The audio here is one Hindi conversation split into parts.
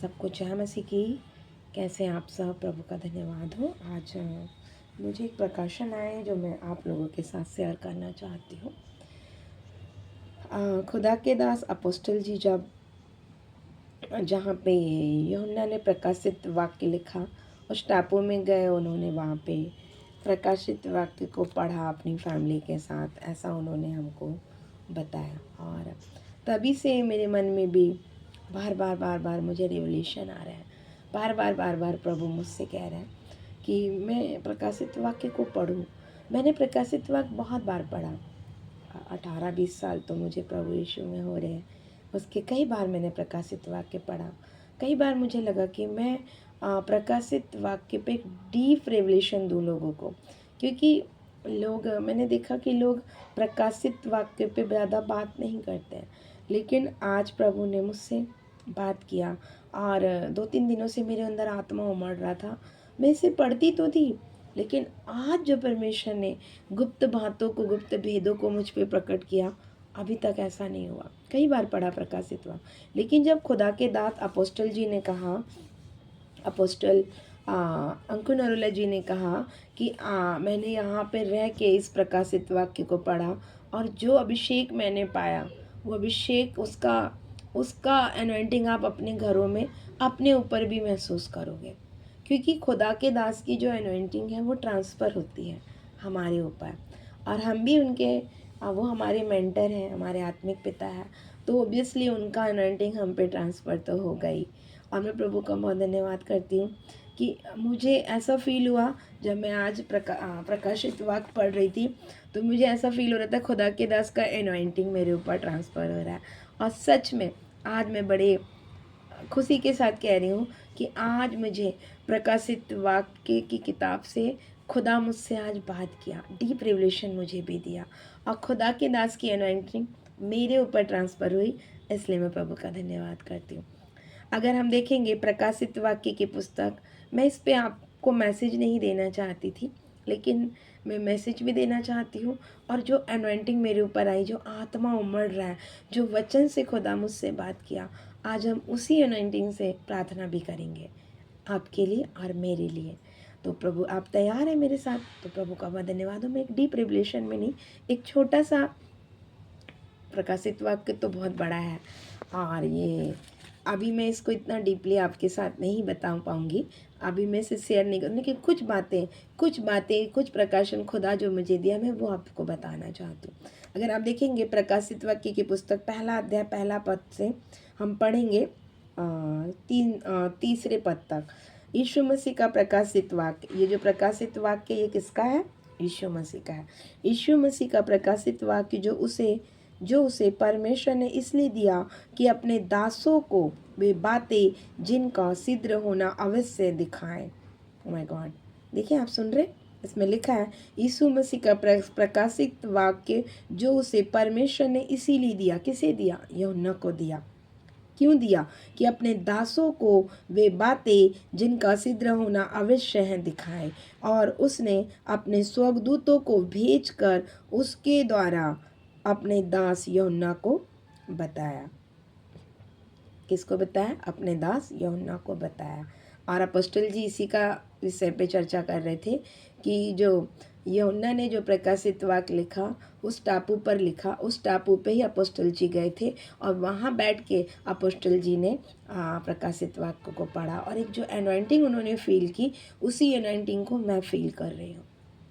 सबको जय मसीह की। कैसे आप सब? प्रभु का धन्यवाद हो। आज मुझे एक प्रकाशन आया है जो मैं आप लोगों के साथ शेयर करना चाहती हूँ। खुदा के दास अपोस्टल जी जब जहाँ पे यूहन्ना ने प्रकाशित वाक्य लिखा उस टापू में गए, उन्होंने वहाँ पे प्रकाशित वाक्य को पढ़ा अपनी फैमिली के साथ, ऐसा उन्होंने हमको बताया। और तभी से मेरे मन में भी बार बार मुझे रिवलेशन आ रहा है। बार बार प्रभु मुझसे कह रहा है कि मैं प्रकाशित वाक्य को पढूं। मैंने प्रकाशित वाक्य बहुत बार पढ़ा। 18-20 साल तो मुझे प्रभु यीशु में हो रहे हैं। उसके कई बार मैंने प्रकाशित वाक्य पढ़ा। कई बार मुझे लगा कि मैं प्रकाशित वाक्य पे एक डीप रेवलेशन दूँ लोगों को, क्योंकि मैंने देखा कि लोग प्रकाशित वाक्य पे ज़्यादा बात नहीं करते हैं। लेकिन आज प्रभु ने मुझसे बात किया और 2-3 दिनों से मेरे अंदर आत्मा उमड़ रहा था। मैं इसे पढ़ती तो थी, लेकिन आज जो परमेश्वर ने गुप्त बातों को, गुप्त भेदों को मुझ पे प्रकट किया, अभी तक ऐसा नहीं हुआ। कई बार पढ़ा प्रकाशित हुआ, लेकिन जब खुदा के दास अपोस्टल जी ने कहा, अपोस्टल अंकुर नरुला जी ने कहा कि मैंने यहाँ पे रह के इस प्रकाशित वाक्य को पढ़ा और जो अभिषेक मैंने पाया, वो अभिषेक उसका उसका एनॉइंटिंग आप अपने घरों में अपने ऊपर भी महसूस करोगे, क्योंकि खुदा के दास की जो एनॉइंटिंग है वो ट्रांसफ़र होती है हमारे ऊपर। और हम भी उनके वो हमारे मेंटर हैं, हमारे आत्मिक पिता है, तो ओबियसली उनका एनॉइंटिंग हम पे ट्रांसफ़र तो होगा ही। और मैं प्रभु का बहुत धन्यवाद करती हूँ कि मुझे ऐसा फ़ील हुआ जब मैं आज प्रकाशित वाक्य पढ़ रही थी, तो मुझे ऐसा फ़ील हो रहा था खुदा के दास का एनॉइंटिंग मेरे ऊपर ट्रांसफ़र हो रहा है। और सच में आज मैं बड़े खुशी के साथ कह रही हूँ कि आज मुझे प्रकाशित वाक्य की किताब से खुदा मुझसे आज बात किया, डीप रिवलेशन मुझे भी दिया और खुदा के दास की एनॉइंटिंग मेरे ऊपर ट्रांसफ़र हुई। इसलिए मैं प्रभु का धन्यवाद करती हूँ। अगर हम देखेंगे प्रकाशित वाक्य की पुस्तक, मैं इस पे आपको मैसेज नहीं देना चाहती थी, लेकिन मैं मैसेज भी देना चाहती हूँ। और जो एनॉइंटिंग मेरे ऊपर आई, जो आत्मा उमड़ रहा है, जो वचन से खुदा मुझसे बात किया, आज हम उसी एनॉइंटिंग से प्रार्थना भी करेंगे आपके लिए और मेरे लिए। तो प्रभु आप तैयार हैं मेरे साथ? तो प्रभु का बहुत धन्यवाद हो। मैं एक डीप रिवलेशन में नहीं, एक छोटा सा प्रकाशित वाक्य तो बहुत बड़ा है और ये अभी मैं इसको इतना डीपली आपके साथ नहीं बता पाऊँगी। अभी मैं इसे शेयर नहीं करूँ, लेकिन कुछ प्रकाशन खुदा जो मुझे दिया, मैं वो आपको बताना चाहती हूँ। अगर आप देखेंगे प्रकाशित वाक्य की पुस्तक पहला अध्याय पहला पद से हम पढ़ेंगे तीसरे पद तक। यीशु मसीह का प्रकाशित वाक्य, ये जो प्रकाशित वाक्य ये किसका है? यीशु मसीह का है। यीशु मसीह का प्रकाशित वाक्य जो उसे परमेश्वर ने इसलिए दिया कि अपने दासों को वे बातें जिनका सिद्ध होना अवश्य दिखाएं। ओह माय गॉड, देखिए आप सुन रहे, इसमें लिखा है यीशु मसीह का प्रकाशित वाक्य जो उसे परमेश्वर ने इसीलिए दिया। किसे दिया? यूहन्ना को दिया। क्यों दिया? कि अपने दासों को वे बातें जिनका सिद्ध होना अवश्य है दिखाए। और उसने अपने स्वर्गदूतों को भेजकर उसके द्वारा अपने दास यूहन्ना को बताया। किसको बताया? अपने दास यूहन्ना को बताया। और अपोस्टल जी इसी का विषय पे चर्चा कर रहे थे कि जो यूहन्ना ने जो प्रकाशित वाक्य लिखा, उस टापू पर लिखा, उस टापू पे ही अपोस्टल जी गए थे और वहाँ बैठ के अपोस्टल जी ने प्रकाशित वाक्य को पढ़ा और एक जो एनॉइंटिंग उन्होंने फील की, उसी एनॉइंटिंग को मैं फील कर रही हूँ,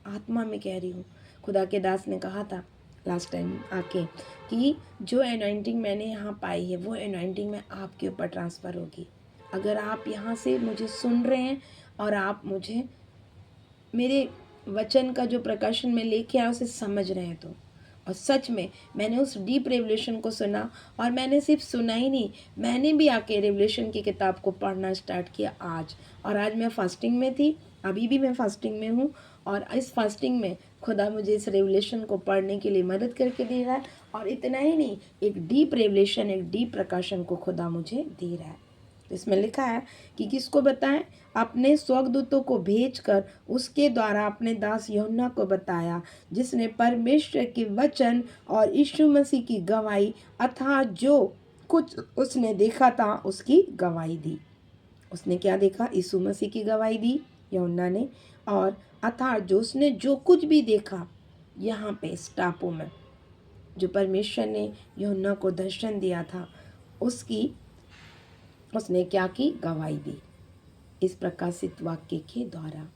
आत्मा में कह रही हूँ। खुदा के दास ने कहा था लास्ट टाइम आके कि जो एनॉइंटिंग मैंने यहाँ पाई है, वो एनॉइंटिंग में आपके ऊपर ट्रांसफ़र होगी। अगर आप यहाँ से मुझे सुन रहे हैं और आप मुझे मेरे वचन का जो प्रकाशन में लेके आया उसे समझ रहे हैं तो, और सच में मैंने उस डीप रेवलेशन को सुना और मैंने सिर्फ सुना ही नहीं, मैंने भी आके रेवलेशन की किताब को पढ़ना स्टार्ट किया आज। और आज मैं फास्टिंग में थी, अभी भी मैं फास्टिंग में हूँ और इस फास्टिंग में खुदा मुझे इस रेवलेशन को पढ़ने के लिए मदद करके दे रहा है। और इतना ही नहीं, एक डीप रेवलेशन, एक डीप प्रकाशन को खुदा मुझे दे रहा है। तो इसमें लिखा है कि किसको बताएं? अपने स्वर्गदूतों को भेजकर उसके द्वारा अपने दास यूहन्ना को बताया, जिसने परमेश्वर के वचन और यीशु मसीह की गवाही अर्थात जो कुछ उसने देखा था उसकी गवाही दी। उसने क्या देखा? यीशु मसीह की गवाही दी यूहन्ना ने। और अर्थात जो उसने जो कुछ भी देखा यहाँ पे इस टापू में, जो परमेश्वर ने यूहन्ना को दर्शन दिया था, उसकी उसने क्या की? गवाही दी इस प्रकाशित वाक्य के द्वारा।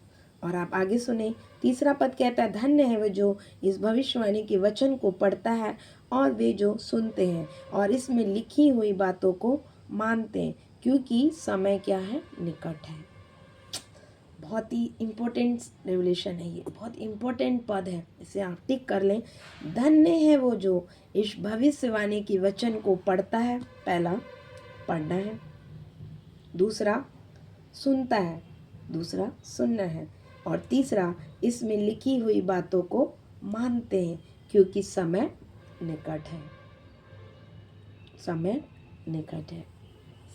और आप आगे सुने, तीसरा पद कहता है, धन्य है वह जो इस भविष्यवाणी के वचन को पढ़ता है और वे जो सुनते हैं और इसमें लिखी हुई बातों को मानते हैं, क्योंकि समय क्या है? निकट है। बहुत ही इम्पोर्टेंट रेवलेशन है ये, बहुत इम्पोर्टेंट पद है, इसे आप टिक कर लें। धन्य है वो जो इस भविष्यवाणी के वचन को पढ़ता है, पहला पढ़ना है, दूसरा सुनता है, दूसरा सुनना है, और तीसरा इसमें लिखी हुई बातों को मानते हैं, क्योंकि समय निकट है। समय निकट है।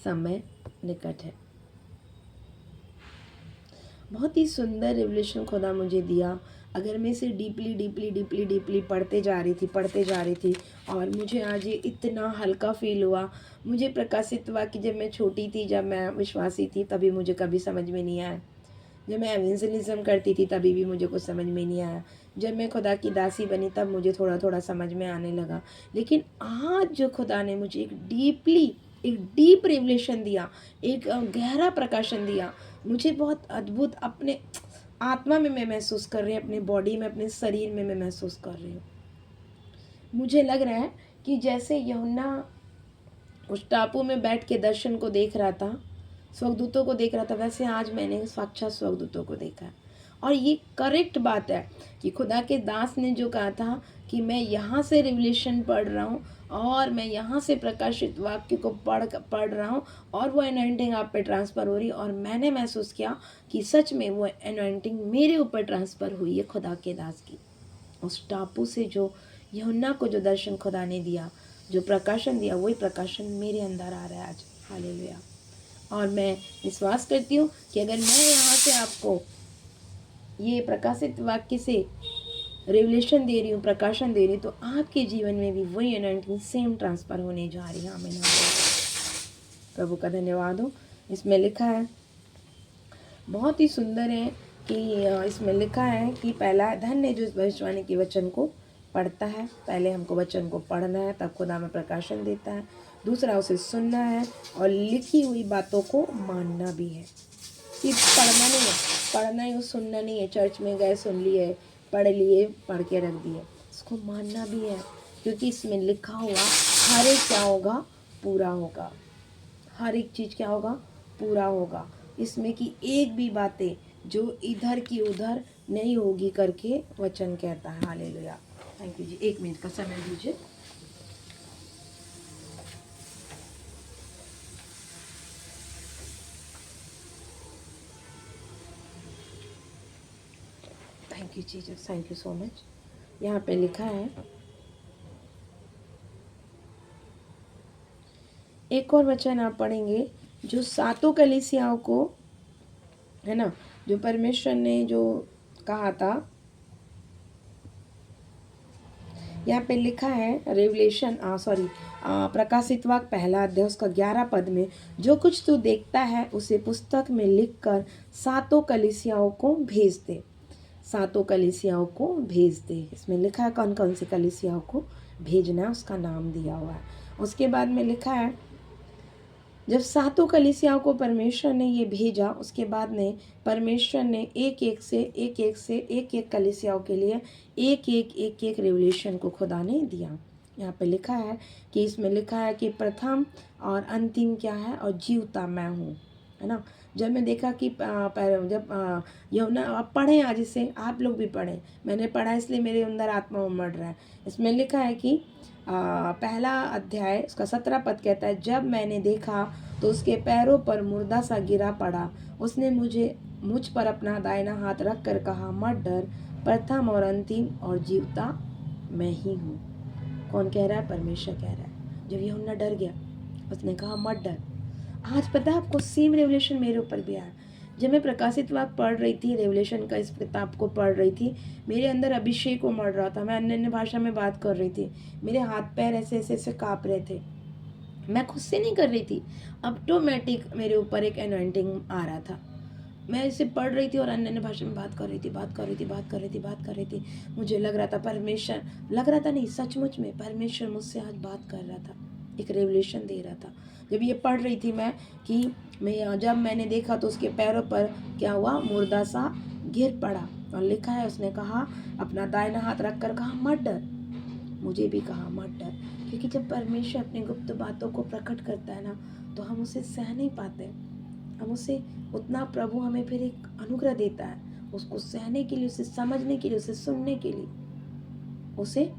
समय निकट है। बहुत ही सुंदर रिवलेशन खुदा मुझे दिया। अगर मैं इसे डीपली डीपली डीपली डीपली पढ़ते जा रही थी और मुझे आज ये इतना हल्का फील हुआ। मुझे प्रकाशित हुआ कि जब मैं छोटी थी, जब मैं विश्वासी थी, तभी मुझे कभी समझ में नहीं आया। जब मैं एवेंजलिज्म करती थी तभी भी मुझे कुछ समझ में नहीं आया। जब मैं खुदा की दासी बनी तब मुझे थोड़ा थोड़ा समझ में आने लगा। लेकिन आज जो खुदा ने मुझे एक डीप रिवलेशन दिया, एक गहरा प्रकाशन दिया, मुझे बहुत अद्भुत अपने आत्मा में मैं महसूस कर रही हूँ, अपने बॉडी में, अपने शरीर में मैं महसूस कर रही हूँ। मुझे लग रहा है कि जैसे यूहन्ना उस टापू में बैठ के दर्शन को देख रहा था, स्वर्गदूतों को देख रहा था, वैसे आज मैंने साक्षात स्वर्गदूतों को देखा है। और ये करेक्ट बात है कि खुदा के दास ने जो कहा था कि मैं यहाँ से रिवलेशन पढ़ रहा हूँ और मैं यहाँ से प्रकाशित वाक्य को पढ़ रहा हूँ और वो एनॉइंटिंग आप पे ट्रांसफ़र हो रही, और मैंने महसूस किया कि सच में वो एनॉइंटिंग मेरे ऊपर ट्रांसफ़र हुई है खुदा के दास की। उस टापू से जो यूहन्ना को जो दर्शन खुदा ने दिया, जो प्रकाशन दिया, वही प्रकाशन मेरे अंदर आ रहा है आज। हालेलुया। और मैं विश्वास करती हूँ कि अगर मैं यहाँ से आपको ये प्रकाशित वाक्य से रेवलेशन दे रही हूँ, प्रकाशन दे रही हूँ, तो आपके जीवन में भी वही एनॉइंटिंग सेम ट्रांसफ़र होने जा रही है। आमीन। प्रभु का धन्यवाद हो। इसमें लिखा है, बहुत ही सुंदर है कि इसमें लिखा है कि पहला, धन्य जो इस भविष्यवाणी के वचन को पढ़ता है। पहले हमको वचन को पढ़ना है, तब खुदा में प्रकाशन देता है। दूसरा, उसे सुनना है और लिखी हुई बातों को मानना भी है। सिर्फ पढ़ना नहीं है, पढ़ना ही सुनना नहीं है, चर्च में गए सुन लिए, पढ़ लिए, पढ़ के रख दिए, इसको मानना भी है, क्योंकि इसमें लिखा हुआ हर एक क्या होगा? पूरा होगा। हर एक चीज़ क्या होगा? पूरा होगा। इसमें की एक भी बातें जो इधर की उधर नहीं होगी करके वचन कहता है। Hallelujah. Thank you ji. 1 minute का समय दीजिए। Thank you Jesus, thank you so much. यहाँ पे लिखा है, एक और वचन आप पढ़ेंगे जो सातों कलीसियाओं को, है ना, जो परमेश्वर ने जो कहा था, यहाँ पे लिखा है रेवलेशन प्रकाशित वाक्य पहला अध्याय उसका 11 पद में, जो कुछ तू देखता है उसे पुस्तक में लिखकर सातों कलीसियाओं को भेज दे। सातों कलीसियाओं को भेज दे। इसमें लिखा है कौन कौन सी कलीसियाओं को भेजना है, उसका नाम दिया हुआ है। उसके बाद में लिखा है, जब सातों कलीसियाओं को परमेश्वर ने ये भेजा, उसके बाद में परमेश्वर ने एक एक कलीसियाओं के लिए एक रेवलेशन को खुदा ने दिया। यहाँ पे लिखा है कि इसमें लिखा है कि प्रथम और अंतिम क्या है, और जीवता मैं हूँ, है ना। जब मैं देखा कि जब यूहन्ना, आप पढ़ें आज, इसे आप लोग भी पढ़ें, मैंने पढ़ा इसलिए मेरे अंदर आत्मा उमड़ रहा है। इसमें लिखा है कि पहला अध्याय उसका 17 पद कहता है, जब मैंने देखा तो उसके पैरों पर मुर्दा सा गिरा पड़ा। उसने मुझ पर अपना दाहिना हाथ रख कर कहा, मत डर, प्रथम और अंतिम और जीवता मैं ही हूँ। कौन कह रहा है? परमेश्वर कह रहा है। जब यूहन्ना डर गया, उसने कहा मत डर। आज पता है आपको, सेम रेवलेशन मेरे ऊपर भी आया। जब मैं प्रकाशित वाक्य पढ़ रही थी, रेवलेशन का इस किताब को पढ़ रही थी, मेरे अंदर अभिषेक उमड़ रहा था। मैं अन्य भाषा में बात कर रही थी, मेरे हाथ पैर ऐसे ऐसे ऐसे काँप रहे थे। मैं खुद से नहीं कर रही थी, ऑटोमेटिक मेरे ऊपर एक एनॉइंटिंग आ रहा था। मैं इसे पढ़ रही थी और अन्य भाषा में बात कर रही थी। मुझे लग रहा था परमेश्वर, लग रहा था नहीं, सचमुच में परमेश्वर मुझसे आज बात कर रहा था, एक रेवलेशन दे रहा था। जब ये पढ़ रही थी मैं कि जब मैंने देखा तो उसके पैरों पर क्या हुआ, मुर्दा सा गिर पड़ा। और लिखा है, उसने कहा, अपना दाहिना हाथ रख कर कहा, मत डर। मुझे भी कहा मत डर, क्योंकि जब परमेश्वर अपनी गुप्त बातों को प्रकट करता है ना, तो हम उसे सह नहीं पाते। हम उसे उतना, प्रभु हमें फिर एक अनुग्रह देता है उसको सहने के लिए, उसे समझने के लिए, उसे सुनने के लिए, उसे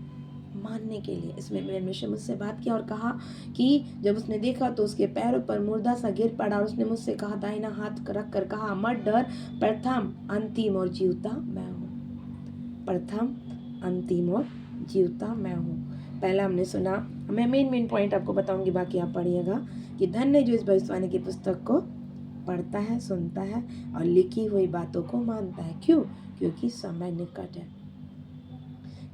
मानने के लिए। इसमें परमेश्वर मुझसे बात किया और कहा कि जब उसने देखा तो उसके पैरों पर मुर्दा सा गिर पड़ा और उसने मुझसे कहा, दाहिना हाथ रख कर कहा, मत डर, प्रथम अंतिम और जीवता मैं हूँ। प्रथम अंतिम और जीवता मैं हूँ। पहला हमने सुना, मैं मेन पॉइंट आपको बताऊंगी, बाकी आप पढ़िएगा, कि धन्य जो इस भविष्यवाणी की पुस्तक को पढ़ता है, सुनता है और लिखी हुई बातों को मानता है। क्यों? क्योंकि समय निकट है।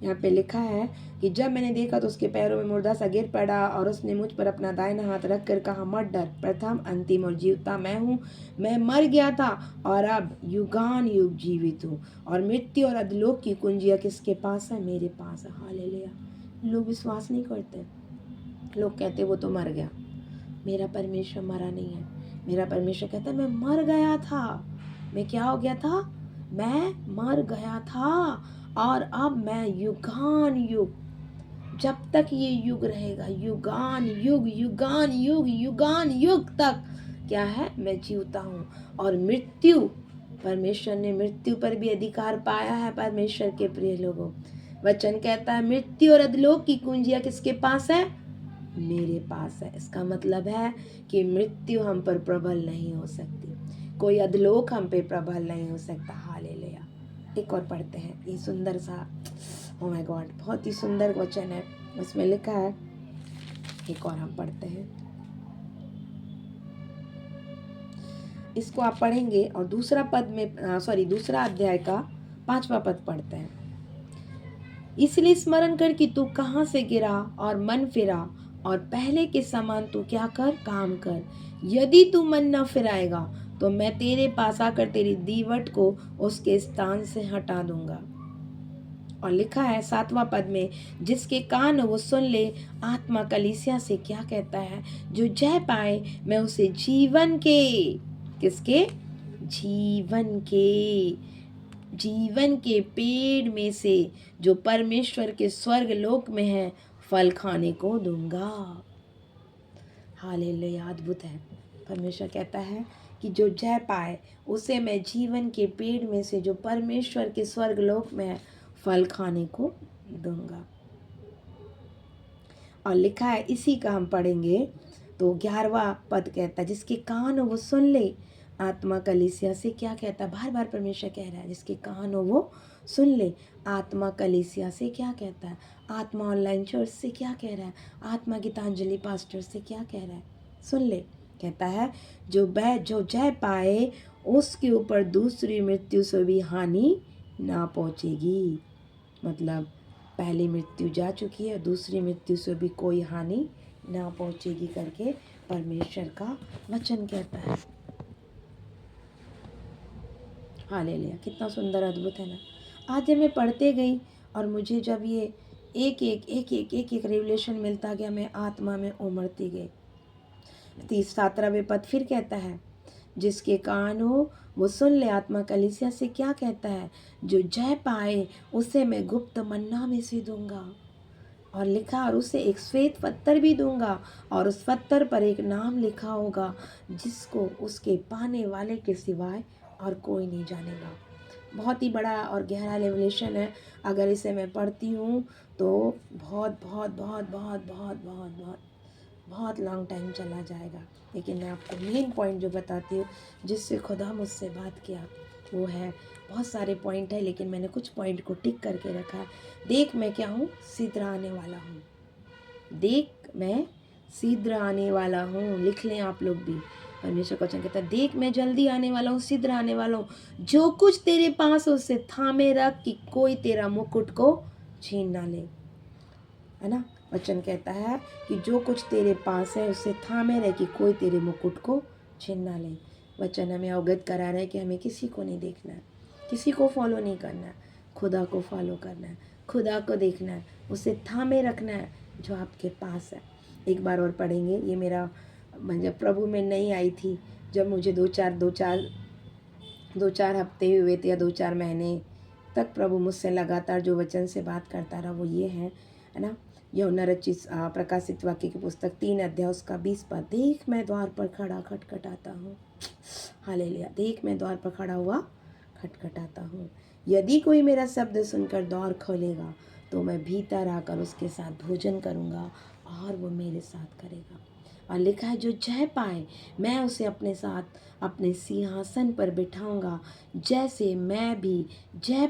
यहाँ पे लिखा है कि जब मैंने देखा तो उसके पैरों में मुर्दा सा गिर पड़ा और उसने मुझ पर अपना दाहिना हाथ रख कर कहा, मत डर, प्रथम अंतिम और जीवता मैं हूँ। मैं मर गया था और अब युगान युग जीवित हूँ, और मृत्यु और अधलोक की कुंजियाँ किसके पास है? मेरे पास है। हालेलुया। लोग विश्वास नहीं करते, लोग कहते वो तो मर गया। मेरा परमेश्वर मरा नहीं है। मेरा परमेश्वर कहता है, मैं मर गया था। मैं क्या हो गया था? मैं मर गया था, और अब मैं युगान युग, जब तक ये युग रहेगा, युगान युग युगान युग युगान युग तक क्या है? मैं जीवता हूँ। और मृत्यु, परमेश्वर ने मृत्यु पर भी अधिकार पाया है। परमेश्वर के प्रिय लोगों, वचन कहता है, मृत्यु और अधलोक की कुंजियाँ किसके पास है? मेरे पास है। इसका मतलब है कि मृत्यु हम पर प्रबल नहीं हो सकती, कोई अधलोक हम पे प्रबल नहीं हो सकता। हालेलुया। एक और पढ़ते हैं, ये सुंदर सा, ओ माय गॉड, बहुत ही सुंदर वचन है, उसमें लिखा है, एक और हम पढ़ते हैं, इसको आप पढ़ेंगे और दूसरा पद में दूसरा अध्याय का 5वां पद पढ़ते हैं। इसलिए स्मरण कर कि तू कहाँ से गिरा और मन फिरा, और पहले के समान तू क्या कर? काम कर। यदि तू मन न फिराएगा तो मैं तेरे पास आकर तेरी दीवट को उसके स्थान से हटा दूंगा। और लिखा है 7वां पद में, जिसके कान वो सुन ले। आत्मा कलीसिया से क्या कहता है? जो जय पाए मैं उसे जीवन के, किसके? जीवन के पेड़ में से जो परमेश्वर के स्वर्ग लोक में है फल खाने को दूंगा। हालेलुया। अद्भुत है। परमेश्वर कहता है कि जो जय पाए उसे मैं जीवन के पेड़ में से जो परमेश्वर के स्वर्ग लोक में है फल खाने को दूंगा। और लिखा है, इसी का हम पढ़ेंगे तो 11वां पद कहता है, जिसके कान हो वो सुन ले। आत्मा कलीसिया से क्या कहता है? बार बार परमेश्वर कह रहा है, जिसके कान हो वो सुन ले। आत्मा कलीसिया से क्या कहता है? आत्मा ऑनलाइन चर्च से क्या कह रहा है? आत्मा गीतांजलि पास्टर से क्या कह रहा है? सुन ले। कहता है, जो जय पाए उसके ऊपर दूसरी मृत्यु से भी हानि ना पहुँचेगी। मतलब पहली मृत्यु जा चुकी है, दूसरी मृत्यु से भी कोई हानि ना पहुँचेगी करके परमेश्वर का वचन कहता है। हालेलुया। कितना सुंदर, अद्भुत है ना। आज जब मैं पढ़ते गई और मुझे जब ये एक एक रिवलेशन मिलता गया, मैं आत्मा में उमड़ती गई। 17वें पद फिर कहता है, जिसके कान हो वो सुन ले। आत्मा कलीसिया से क्या कहता है? जो जय पाए उसे मैं गुप्त मन्ना में से दूंगा। और लिखा, और उसे एक श्वेत पत्थर भी दूंगा, और उस पत्थर पर एक नाम लिखा होगा जिसको उसके पाने वाले के सिवाय और कोई नहीं जानेगा। बहुत ही बड़ा और गहरा रेवलेशन है। अगर इसे मैं पढ़ती हूँ तो बहुत बहुत बहुत बहुत बहुत बहुत बहुत बहुत लॉन्ग टाइम चला जाएगा। लेकिन मैं आपको मेन पॉइंट जो बताती हूँ, जिससे खुदा मुझसे बात किया, वो है, बहुत सारे पॉइंट है लेकिन मैंने कुछ पॉइंट को टिक करके रखा है। देख मैं क्या हूँ? शीघ्र आने वाला हूँ। देख मैं शीघ्र आने वाला हूँ। लिख लें आप लोग भी। परमेश्वर का वचन कहता है, देख मैं जल्दी आने वाला हूँ, शीघ्र आने वाला हूँ। जो कुछ तेरे पास उसे थामे रख कि कोई तेरा मुकुट को छीन ना ले। है ना? वचन कहता है कि जो कुछ तेरे पास है उससे थामे रहे कि कोई तेरे मुकुट को छीन ना ले। वचन हमें अवगत करा रहा है कि हमें किसी को नहीं देखना है, किसी को फॉलो नहीं करना है, खुदा को फॉलो करना है, खुदा को देखना है, उसे थामे रखना है जो आपके पास है। एक बार और पढ़ेंगे। ये मेरा जब प्रभु में नहीं आई थी, जब मुझे दो चार हफ्ते हुए थे या 2-4 महीने तक प्रभु मुझसे लगातार जो वचन से बात करता रहा वो ये है ना, यूहन्ना रचित प्रकाशित वाक्य की पुस्तक 3 अध्याय उसका 20 पद, देख मैं द्वार पर खड़ा खटखटाता हूँ। हालेलुया। देख मैं द्वार पर खड़ा हुआ खटखटाता हूँ, यदि कोई मेरा शब्द सुनकर द्वार खोलेगा तो मैं भीतर आकर उसके साथ भोजन करूँगा और वो मेरे साथ करेगा। और लिखा है जो जय पाए मैं उसे अपने साथ अपने सिंहासन पर बिठाऊंगा, जैसे मैं भी जय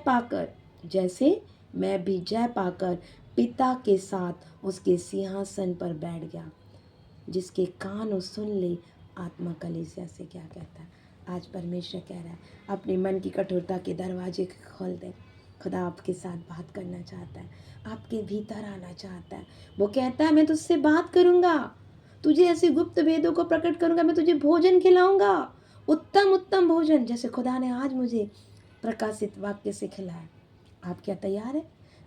पाकर पिता के साथ उसके सिंहासन पर बैठ गया। जिसके कान हो सुन ले आत्मा कलीसिया से क्या कहता है। आज परमेश्वर कह रहा है अपने मन की कठोरता के दरवाजे खोल दे। खुदा आपके साथ बात करना चाहता है, आपके भीतर आना चाहता है। वो कहता है मैं तुझसे बात करूँगा, तुझे ऐसे गुप्त भेदों को प्रकट करूँगा, मैं तुझे भोजन खिलाऊंगा, उत्तम उत्तम भोजन, जैसे खुदा ने आज मुझे प्रकाशित वाक्य से खिलाया। आप क्या तैयार है?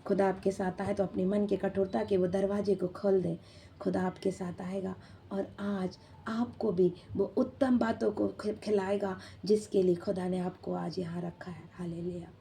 खुदा आपके साथ आए तो अपने मन के कठोरता के वो दरवाजे को खोल दे। खुदा आपके साथ आएगा और आज आपको भी वो उत्तम बातों को खिलाएगा जिसके लिए खुदा ने आपको आज यहाँ रखा है। हालेलुया।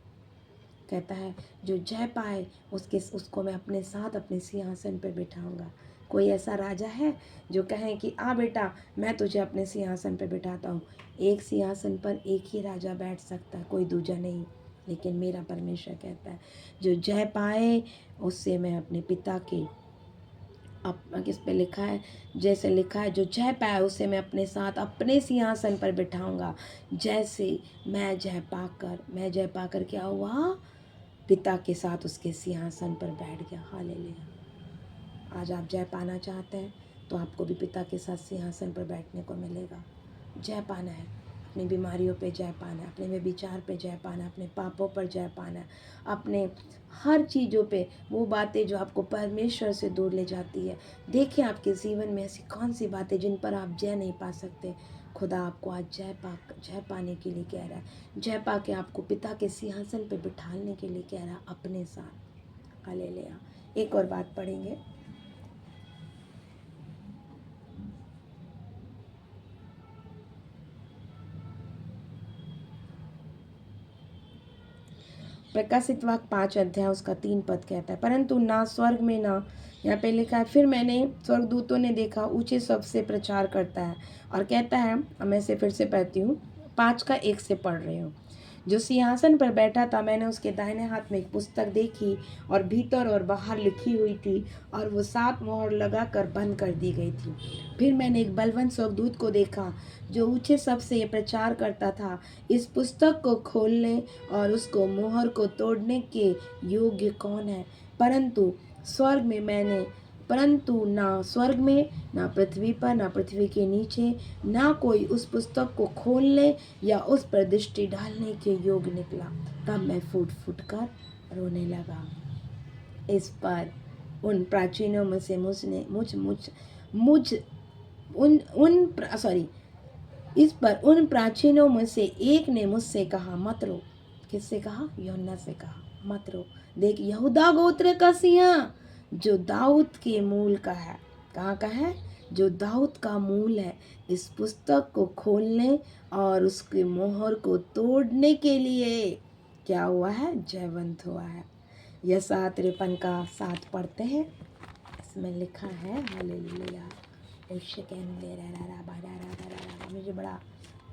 कहता है जो जय पाए उसको मैं अपने साथ अपने सिंहासन पर बिठाऊंगा। कोई ऐसा राजा है जो कहे कि आ बेटा मैं तुझे अपने सिंहासन पर बिठाता हूँ? एक सिंहासन पर एक ही राजा बैठ सकता है, कोई दूजा नहीं। लेकिन मेरा परमेश्वर कहता है जो जय पाए उससे मैं अपने पिता के किस पे लिखा है, जैसे लिखा है जो जय पाए उसे मैं अपने साथ अपने सिंहासन पर बिठाऊंगा, जैसे मैं जय पाकर क्या हुआ, पिता के साथ उसके सिंहासन पर बैठ गया। हालेलुया। आज आप जय पाना चाहते हैं तो आपको भी पिता के साथ सिंहासन पर बैठने को मिलेगा। जय पाना है, अपनी बीमारियों पे जय पाना है, अपने व्यभिचार पे जय पाना है, अपने पापों पर जय पाना है, अपने हर चीज़ों पे वो बातें जो आपको परमेश्वर से दूर ले जाती है। देखिए आपके जीवन में ऐसी कौन सी बातें जिन पर आप जय नहीं पा सकते। खुदा आपको आज जय पाने के लिए कह रहा है, जय पा के आपको पिता के सिंहासन पे बिठाने के लिए कह रहा है अपने साथ। हालेलुया। एक और बात पढ़ेंगे। प्रकाशित वाक्य 5 अध्याय उसका 3 पद कहता है, परंतु ना स्वर्ग में ना, यहाँ पे लिखा है फिर मैंने स्वर्गदूतों ने देखा ऊंचे शब्द से प्रचार करता है और कहता है, मैं इसे फिर से पढ़ती हूँ, 5 का 1 से पढ़ रही हूँ। जो सिंहासन पर बैठा था मैंने उसके दाहिने हाथ में एक पुस्तक देखी और भीतर और बाहर लिखी हुई थी और वो 7 मोहर लगाकर बंद कर दी गई थी। फिर मैंने एक बलवंत स्वर्गदूत को देखा जो ऊंचे शब्द से ये प्रचार करता था, इस पुस्तक को खोलने और उसको मोहर को तोड़ने के योग्य कौन है? परंतु ना स्वर्ग में ना पृथ्वी पर ना पृथ्वी के नीचे ना कोई उस पुस्तक को खोलने या उस पर दृष्टि डालने के योग्य निकला। तब मैं फूट फूट कर रोने लगा। इस पर उन प्राचीनों में से इस पर उन प्राचीनों में से एक ने मुझसे कहा मत रो। किससे कहा? यूहन्ना से कहा मत रो। देख यहूदा गोत्र का सिंह जो दाऊद के मूल का है। कहाँ का है? जो दाऊद का मूल है, इस पुस्तक को खोलने और उसके मोहर को तोड़ने के लिए क्या हुआ है? जयवंत हुआ है। यशायाह 53 का 7 पढ़ते हैं। इसमें लिखा है हालेलुया। मुझे बड़ा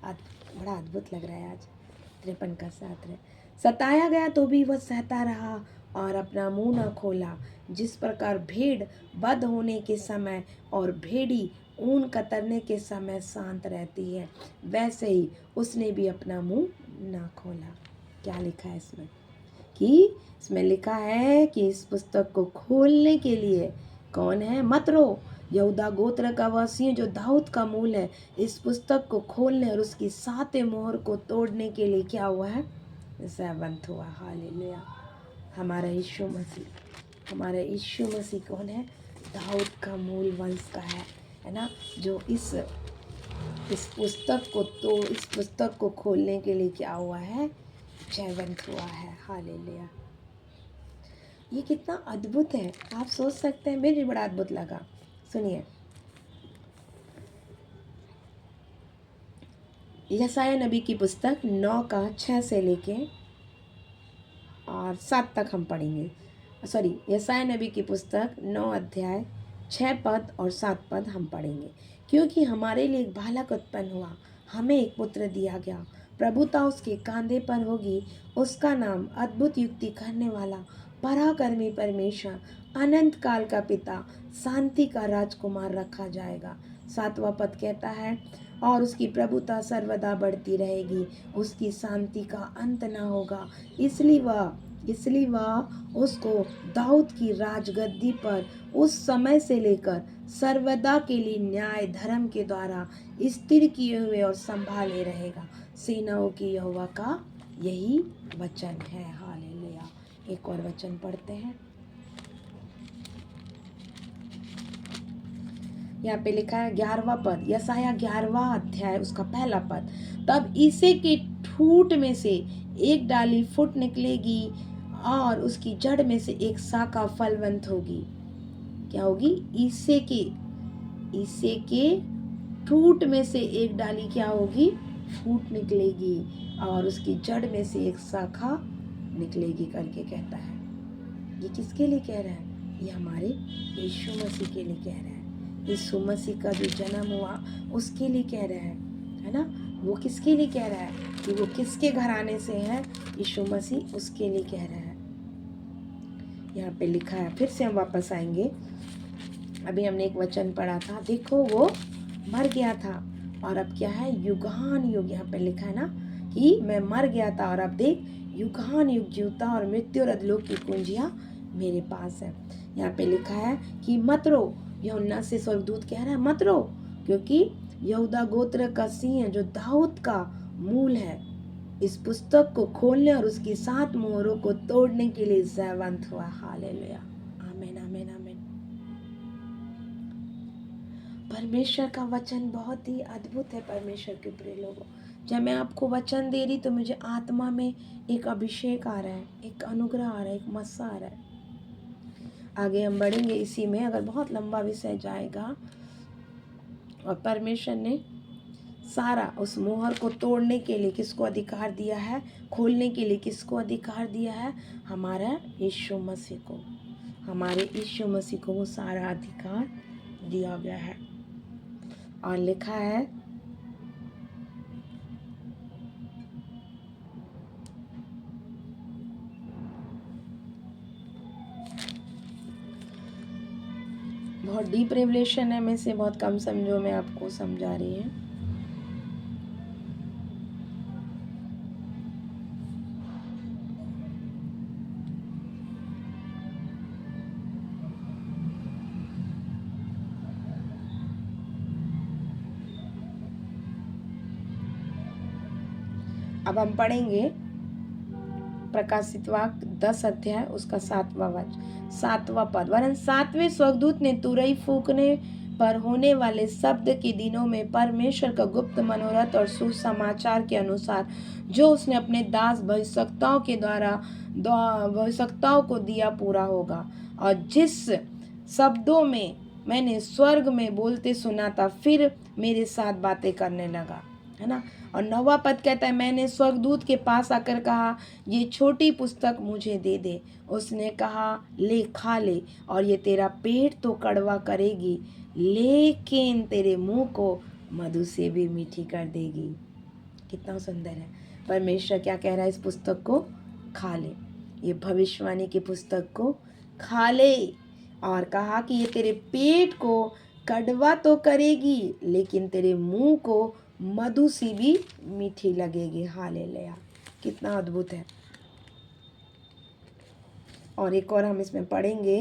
अद्भुत लग रहा है आज 53 का 7 है। सताया गया तो भी वह सहता रहा और अपना मुंह न खोला। जिस प्रकार भेड़ बंद होने के समय और भेड़ी ऊन कतरने के समय शांत रहती है, वैसे ही उसने भी अपना मुंह न खोला। क्या लिखा है इसमें? कि इसमें लिखा है कि इस पुस्तक को खोलने के लिए कौन है? मत रो। यहूदा गोत्र का वह सिंह जो दाऊद का मूल है, इस पुस्तक को खोलने और उसकी 7 मोहर को तोड़ने के लिए क्या हुआ है? जयवंत हुआ। हालेलुया। हमारा यीशु मसीह कौन है? दाऊद का मूल वंश का है ना, जो इस पुस्तक को खोलने के लिए क्या हुआ है, जयवंत हुआ है। हालेलुया। ये कितना अद्भुत है, आप सोच सकते हैं, मुझे बड़ा अद्भुत लगा। सुनिए, यशायाह नबी की पुस्तक 9 का 6 से लेके और 7 तक हम पढ़ेंगे। सॉरी, यशायाह नबी की पुस्तक 9 अध्याय 6 पद और 7 पद हम पढ़ेंगे। क्योंकि हमारे लिए एक बालक उत्पन्न हुआ, हमें एक पुत्र दिया गया, प्रभुता उसके कांधे पर होगी, उसका नाम अद्भुत युक्ति करने वाला, पराक्रमी परमेश्वर, अनंत काल का पिता, शांति का राजकुमार रखा जाएगा। 7वां पद कहता है, और उसकी प्रभुता सर्वदा बढ़ती रहेगी, उसकी शांति का अंत न होगा। इसलिए वह उसको दाऊद की राजगद्दी पर उस समय से लेकर सर्वदा के लिए न्याय धर्म के द्वारा स्थिर किए हुए और संभाले रहेगा। सेनाओं की यहोवा का यही वचन है। हालेलुया। एक और वचन पढ़ते हैं। यहाँ पे लिखा है 11वां पद, यशायाह 11वां अध्याय उसका पहला पद, तब ईसे के ठूंठ में से एक डाली फुट निकलेगी और उसकी जड़ में से एक शाखा फलवंत होगी। क्या होगी? ईसे के ठूंठ में से एक डाली क्या होगी? फूट निकलेगी और उसकी जड़ में से एक शाखा निकलेगी करके कहता है। ये किसके लिए कह रहा है? ये हमारे यीशु मसीह के लिए कह रहा है। यीशु मसीह का जो जन्म हुआ उसके लिए कह रहा है ना। वो किसके लिए कह रहा है कि वो किसके घराने से है? यीशु मसीह उसके लिए कह रहा है। यहाँ पे लिखा है, फिर से हम वापस आएंगे। अभी हमने एक वचन पढ़ा था, देखो वो मर गया था और अब क्या है? युगान युग। यहाँ पे लिखा है ना कि मैं मर गया था और अब देख युगान युग जीवता और मृत्यु और अधोलोक की कुंजियां मेरे पास है। यहाँ पे लिखा है कि मत रो। यूहन्ना से स्वर्गदूत कह रहा है मत रो, क्योंकि यहूदा गोत्र का सिंह जो दाऊद का मूल है, इस पुस्तक को खोलने और उसकी 7 मोहरों को तोड़ने के लिए जयवंत हुआ। हालेलुया। आमीन आमीन आमीन। परमेश्वर का वचन बहुत ही अद्भुत है। परमेश्वर के प्रिय लोगों, जब मैं आपको वचन दे रही तो मुझे आत्मा में एक अभिषेक आ रहा है, एक अनुग्रह आ रहा है, एक मस्सा आ रहा है। आगे हम बढ़ेंगे इसी में, अगर बहुत लंबा विषय जाएगा। और परमेश्वर ने सारा उस मोहर को तोड़ने के लिए किसको अधिकार दिया है? खोलने के लिए किसको अधिकार दिया है? हमारा यीशु मसीह को। हमारे यीशु मसीह को वो सारा अधिकार दिया गया है। और लिखा है, बहुत डीप रेवलेशन है, में से बहुत कम समझो, मैं आपको समझा रही हूँ। अब हम पढ़ेंगे प्रकाशित वाक्य 10 अध्याय उसका 7वां पद। वरन 7वें स्वर्गदूत ने तुरही फूंकने पर होने वाले शब्द के दिनों में परमेश्वर का गुप्त मनोरथ और सुसमाचार के अनुसार जो उसने अपने दास भविष्यवक्ताओं के द्वारा भविष्यवक्ताओं को दिया पूरा होगा। और जिस शब्दों में मैंने स्वर्ग में बोलते सुना था, फिर मेरे साथ बातें करने लगा, है ना। और 9वां पद कहता है, मैंने स्वर्गदूत के पास आकर कहा, ये छोटी पुस्तक मुझे दे दे। उसने कहा, ले खा ले, और ये तेरा पेट तो कड़वा करेगी, लेकिन तेरे मुंह को मधु से भी मीठी कर देगी। कितना सुंदर है। परमेश्वर क्या कह रहा है? इस पुस्तक को खा ले, ये भविष्यवाणी की पुस्तक को खा ले। और कहा कि ये तेरे पेट को कड़वा तो करेगी, लेकिन तेरे मुंह को मधु सी भी मीठी लगेगी। हालेलुया। कितना अद्भुत है। और एक और हम इसमें पढ़ेंगे,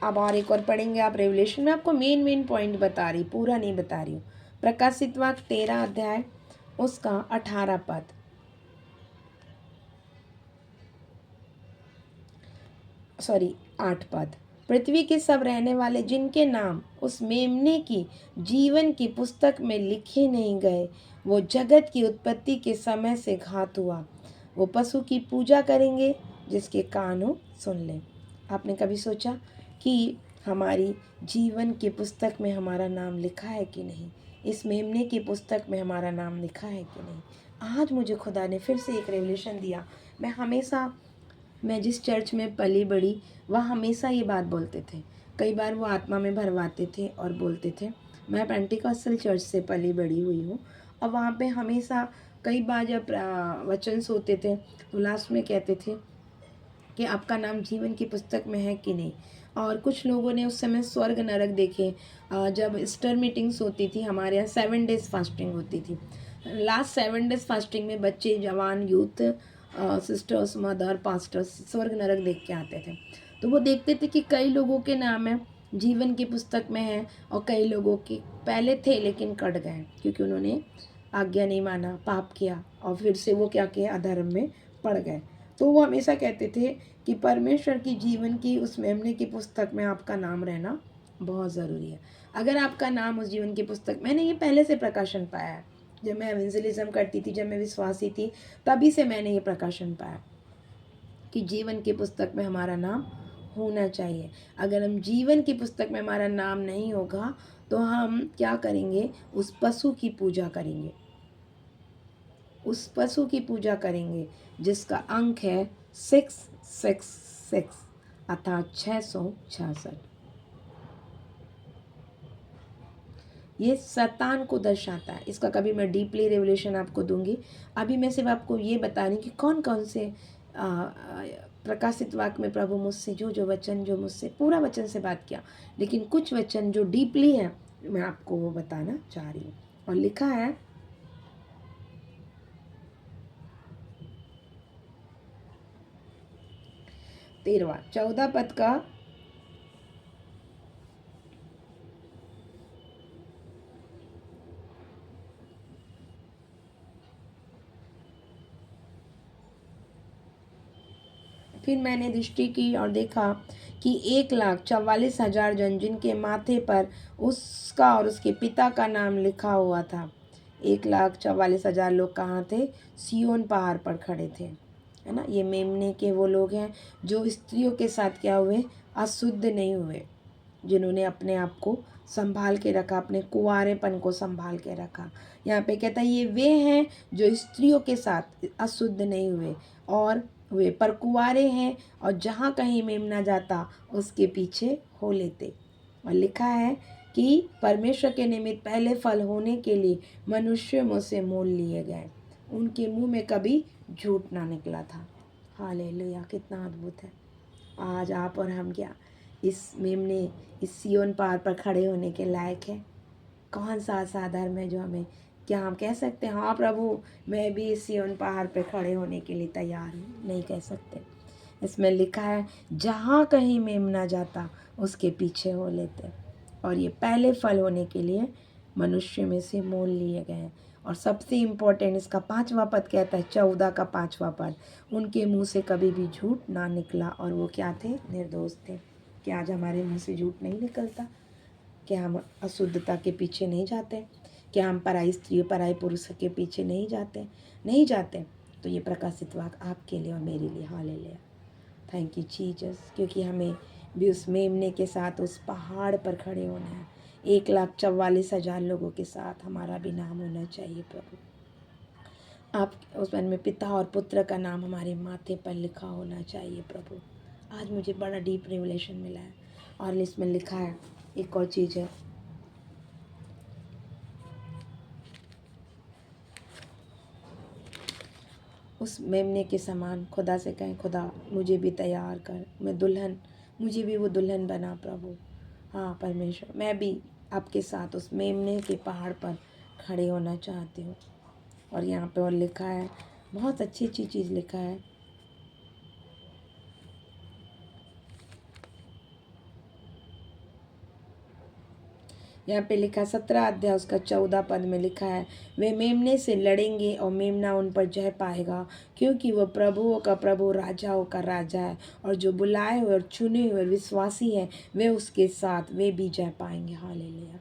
अब और एक और पढ़ेंगे आप रेवलेशन में। आपको मेन पॉइंट बता रही, पूरा नहीं बता रही हूँ। प्रकाशित वाक्य 13 अध्याय उसका 18 पद। सॉरी 8 पद। पृथ्वी के सब रहने वाले जिनके नाम उस मेमने की जीवन की पुस्तक में लिखे नहीं गए, वो जगत की उत्पत्ति के समय से घात हुआ, वो पशु की पूजा करेंगे जिसके कान हो सुन ले। आपने कभी सोचा कि हमारी जीवन की पुस्तक में हमारा नाम लिखा है कि नहीं? इस मेमने की पुस्तक में हमारा नाम लिखा है कि नहीं? आज मुझे खुदा ने फिर से एक रेवलेशन दिया। मैं जिस चर्च में पली बड़ी, वह हमेशा ये बात बोलते थे। कई बार वो आत्मा में भरवाते थे और बोलते थे। मैं पेंटिकॉस्टल चर्च से पली बड़ी हुई हूँ और वहाँ पे हमेशा कई बार जब वचन सोते थे तो लास्ट में कहते थे कि आपका नाम जीवन की पुस्तक में है कि नहीं। और कुछ लोगों ने उस समय स्वर्ग नरक देखे। जब स्टर मीटिंग्स होती थी हमारे यहाँ 7 डेज़ फास्टिंग होती थी। लास्ट 7 डेज़ फास्टिंग में बच्चे, जवान, यूथ, सिस्टर्स, मदर, पास्टर्स स्वर्ग नरक देख के आते थे। तो वो देखते थे कि कई लोगों के नाम है जीवन की पुस्तक में है और कई लोगों के पहले थे लेकिन कट गए क्योंकि उन्होंने आज्ञा नहीं माना, पाप किया और फिर से वो क्या किया, अधर्म में पड़ गए। तो वो हमेशा कहते थे कि परमेश्वर की जीवन की उस मेमने की पुस्तक में आपका नाम रहना बहुत ज़रूरी है। अगर आपका नाम उस जीवन की पुस्तक, मैंने ये पहले से प्रकाशन पाया है। जब मैं एवेंजलिज्म करती थी, जब मैं विश्वासी थी, तभी से मैंने ये प्रकाशन पाया कि जीवन की पुस्तक में हमारा नाम होना चाहिए। अगर हम जीवन की पुस्तक में हमारा नाम नहीं होगा तो हम क्या करेंगे, उस पशु की पूजा करेंगे, उस पशु की पूजा करेंगे जिसका अंक है 666 अर्थात 666। ये शैतान को दर्शाता है। इसका कभी मैं डीपली रेवलेशन आपको दूंगी। अभी मैं सिर्फ आपको ये बता रही कि कौन कौन से प्रकाशित वाक्य में प्रभु मुझसे जो वचन, जो मुझसे पूरा वचन से बात किया, लेकिन कुछ वचन जो डीपली हैं मैं आपको वो बताना चाह रही हूँ। और लिखा है 13वां 14 पद का फिर मैंने दृष्टि की और देखा कि 1,44,000 जन जिनके माथे पर उसका और उसके पिता का नाम लिखा हुआ था। 1,44,000 लोग कहाँ थे? सिय्योन पहाड़ पर खड़े थे, है ना। ये मेमने के वो लोग हैं जो स्त्रियों के साथ क्या हुए, अशुद्ध नहीं हुए, जिन्होंने अपने आप को संभाल के रखा, अपने कुंवारेपन को संभाल के रखा। यहाँ पे कहता है ये वे हैं जो स्त्रियों के साथ अशुद्ध नहीं हुए और वे पर कुंवारे हैं और जहाँ कहीं मेमना जाता उसके पीछे हो लेते। और लिखा है कि परमेश्वर के निमित्त पहले फल होने के लिए मनुष्य मुँह से मोल लिए गए, उनके मुंह में कभी झूठ ना निकला था। हालेलुया, कितना अद्भुत है। आज आप और हम क्या इस मेमने, इस सिय्योन पहाड़ पर खड़े होने के लायक है? कौन सा ऐसा धर्म है जो हमें, क्या हम कह सकते हैं हाँ प्रभु मैं भी इस सिय्योन पहाड़ पर खड़े होने के लिए तैयार हूँ? नहीं कह सकते। इसमें लिखा है जहाँ कहीं मेमना जाता उसके पीछे हो लेते। और ये पहले फल होने के लिए मनुष्य में से मोल लिए गए हैं। और सबसे इम्पोर्टेंट इसका 5वां पद कहता है, 14 का 5वां पद, उनके मुंह से कभी भी झूठ ना निकला और वो क्या थे, निर्दोष थे। क्या आज हमारे मुंह से झूठ नहीं निकलता? क्या हम अशुद्धता के पीछे नहीं जाते? क्या हम पराई स्त्री, पराई पुरुष के पीछे नहीं जाते? तो ये प्रकाशित वाक्य आपके लिए और मेरे लिए। हालेलुया, थैंक यू जीसस, क्योंकि हमें भी उस मेमने के साथ उस पहाड़ पर खड़े होना है। 1,44,000 लोगों के साथ हमारा भी नाम होना चाहिए प्रभु। आप उसमें में पिता और पुत्र का नाम हमारे माथे पर लिखा होना चाहिए प्रभु। आज मुझे बड़ा डीप रिवलेशन मिला है। और इसमें लिखा है एक और चीज़ है, उस मेमने के समान खुदा से कहें, खुदा मुझे भी तैयार कर, मैं दुल्हन, मुझे भी वो दुल्हन बना प्रभु। हाँ परमेश्वर, मैं भी आपके साथ उस मेमने के पहाड़ पर खड़े होना चाहती हूँ। और यहाँ पे और लिखा है, बहुत अच्छी अच्छी चीज़ लिखा है। यहाँ पे लिखा 17 अध्याय उसका 14 पद में लिखा है, वे मेमने से लड़ेंगे और मेमना उन पर जय पाएगा, क्योंकि वह प्रभुओं का प्रभु राजाओं का राजा है, और जो बुलाए हुए और चुने हुए विश्वासी हैं वे उसके साथ वे भी जय पाएंगे। हालेलुया,